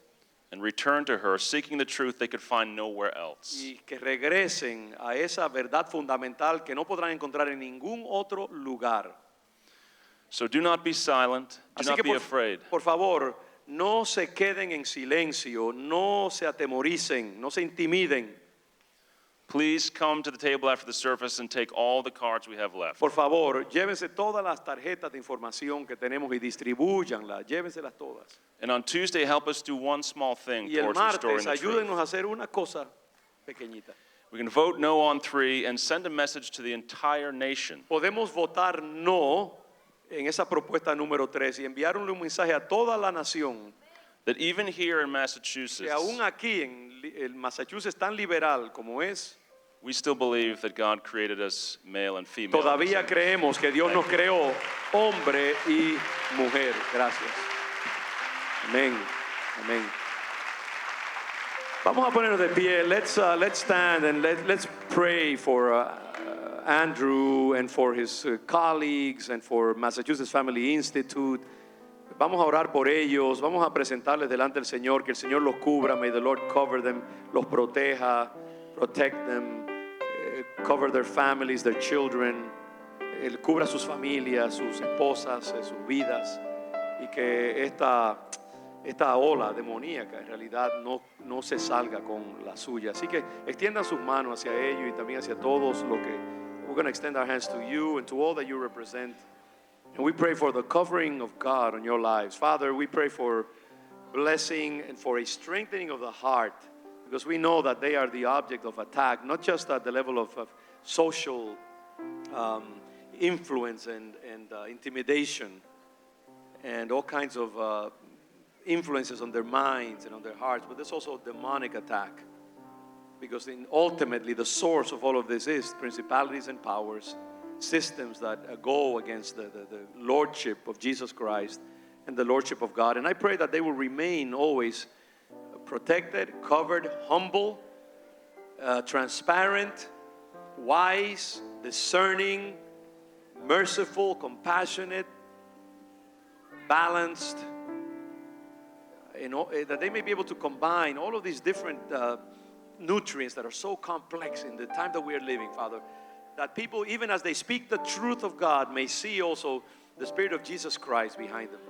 and return to her, seeking the truth they could find nowhere else. y que regresen a esa verdad fundamental que no podrán encontrar en ningún otro lugar. So do not be silent, do Así not que be afraid. por favor, no se queden en silencio, no se atemoricen, no se intimiden. Please come to the table after the service and take all the cards we have left. Por favor, llévense todas las tarjetas de información que tenemos y distribúyanlas, llévenselas todas. And on Tuesday, help us do one small thing Y el towards restoring martes, the truth. ayúdennos a hacer una cosa pequeñita. We can vote no on 3 and send a message to the entire nation Podemos votar no en esa propuesta número 3 y enviar un mensaje a toda la nación that even here in Massachusetts, que aún aquí en el Massachusetts tan liberal como es, we still believe that God created us male and female. todavía creemos que Dios nos creó hombre y mujer. Gracias. Amén. Amén. Vamos a ponernos de pie. Let's stand and let's pray for Andrew and for his colleagues and for Massachusetts Family Institute. Vamos a orar por ellos. Vamos a presentarles delante del Señor, que el Señor los cubra. May the Lord cover them, los proteja, protect them, cover their families, their children. Él cubra sus familias, sus esposas, sus vidas, y que esta ola demoníaca en realidad no se salga con la suya. Así que extiendan sus manos hacia ellos y también hacia todos lo que we're going to extend our hands to you and to all that you represent. And we pray for the covering of God on your lives. Father, we pray for blessing and for a strengthening of the heart, because we know that they are the object of attack, not just at the level of social influence and intimidation and all kinds of influences on their minds and on their hearts, but there's also a demonic attack, because ultimately the source of all of this is principalities and powers, systems that go against the lordship of Jesus Christ and the lordship of God. And I pray that they will remain always protected, covered, humble, transparent, wise, discerning, merciful, compassionate, balanced, that they may be able to combine all of these different nutrients that are so complex in the time that we are living, Father, that people, even as they speak the truth of God, may see also the Spirit of Jesus Christ behind them.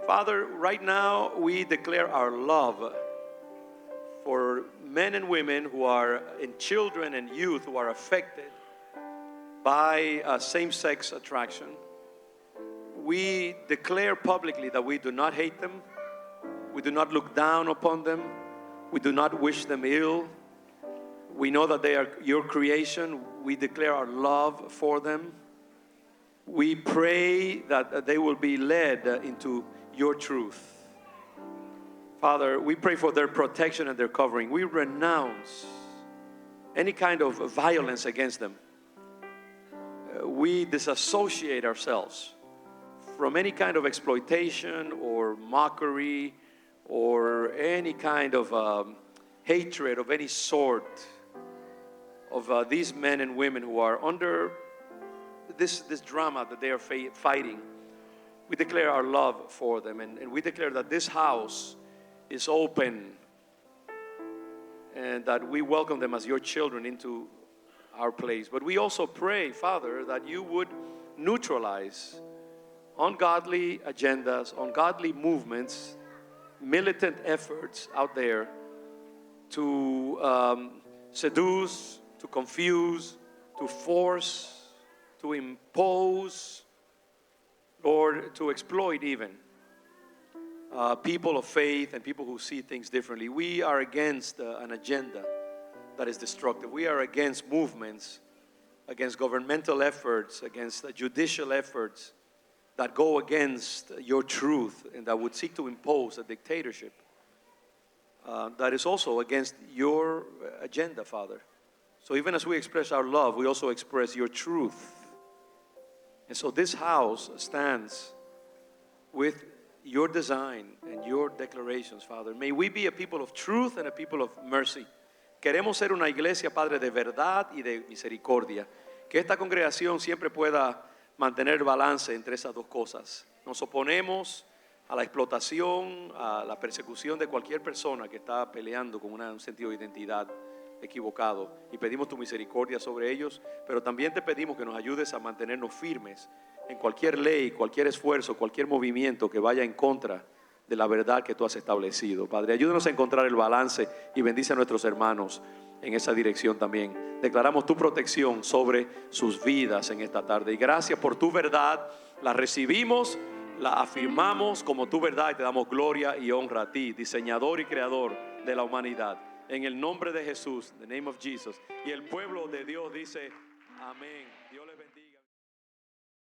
Father, right now we declare our love for men and women who are, and children and youth who are affected by same-sex attraction. We declare publicly that we do not hate them. We do not look down upon them. We do not wish them ill. We know that they are your creation. We declare our love for them. We pray that they will be led into your truth. Father, we pray for their protection and their covering. We renounce any kind of violence against them. We disassociate ourselves from any kind of exploitation or mockery or any kind of hatred of any sort of these men and women who are under this drama that they are fighting. We declare our love for them, and we declare that this house is open and that we welcome them as your children into our place. But we also pray, Father, that you would neutralize ungodly agendas, ungodly movements, militant efforts out there to seduce, to confuse, to force, to impose, Lord, to exploit even. people of faith and people who see things differently. We are against an agenda that is destructive. We are against movements, against governmental efforts, against judicial efforts that go against your truth and that would seek to impose a dictatorship that is also against your agenda, Father. So even as we express our love, we also express your truth. And so this house stands with your design and your declarations, Father. May we be a people of truth and a people of mercy. Queremos ser una iglesia, Padre, de verdad y de misericordia. Que esta congregación siempre pueda mantener balance entre esas dos cosas. Nos oponemos a la explotación, a la persecución de cualquier persona que está peleando con un sentido de identidad equivocado, y pedimos tu misericordia sobre ellos, pero también te pedimos que nos ayudes a mantenernos firmes en cualquier ley, cualquier esfuerzo, cualquier movimiento que vaya en contra de la verdad que tú has establecido. Padre, ayúdanos a encontrar el balance y bendice a nuestros hermanos en esa dirección también. Declaramos tu protección sobre sus vidas en esta tarde, y gracias por tu verdad. La recibimos, la afirmamos como tu verdad y te damos gloria y honra a ti, diseñador y creador de la humanidad. En el nombre de Jesús, the name of Jesus. Y el pueblo de Dios dice amén. Dios le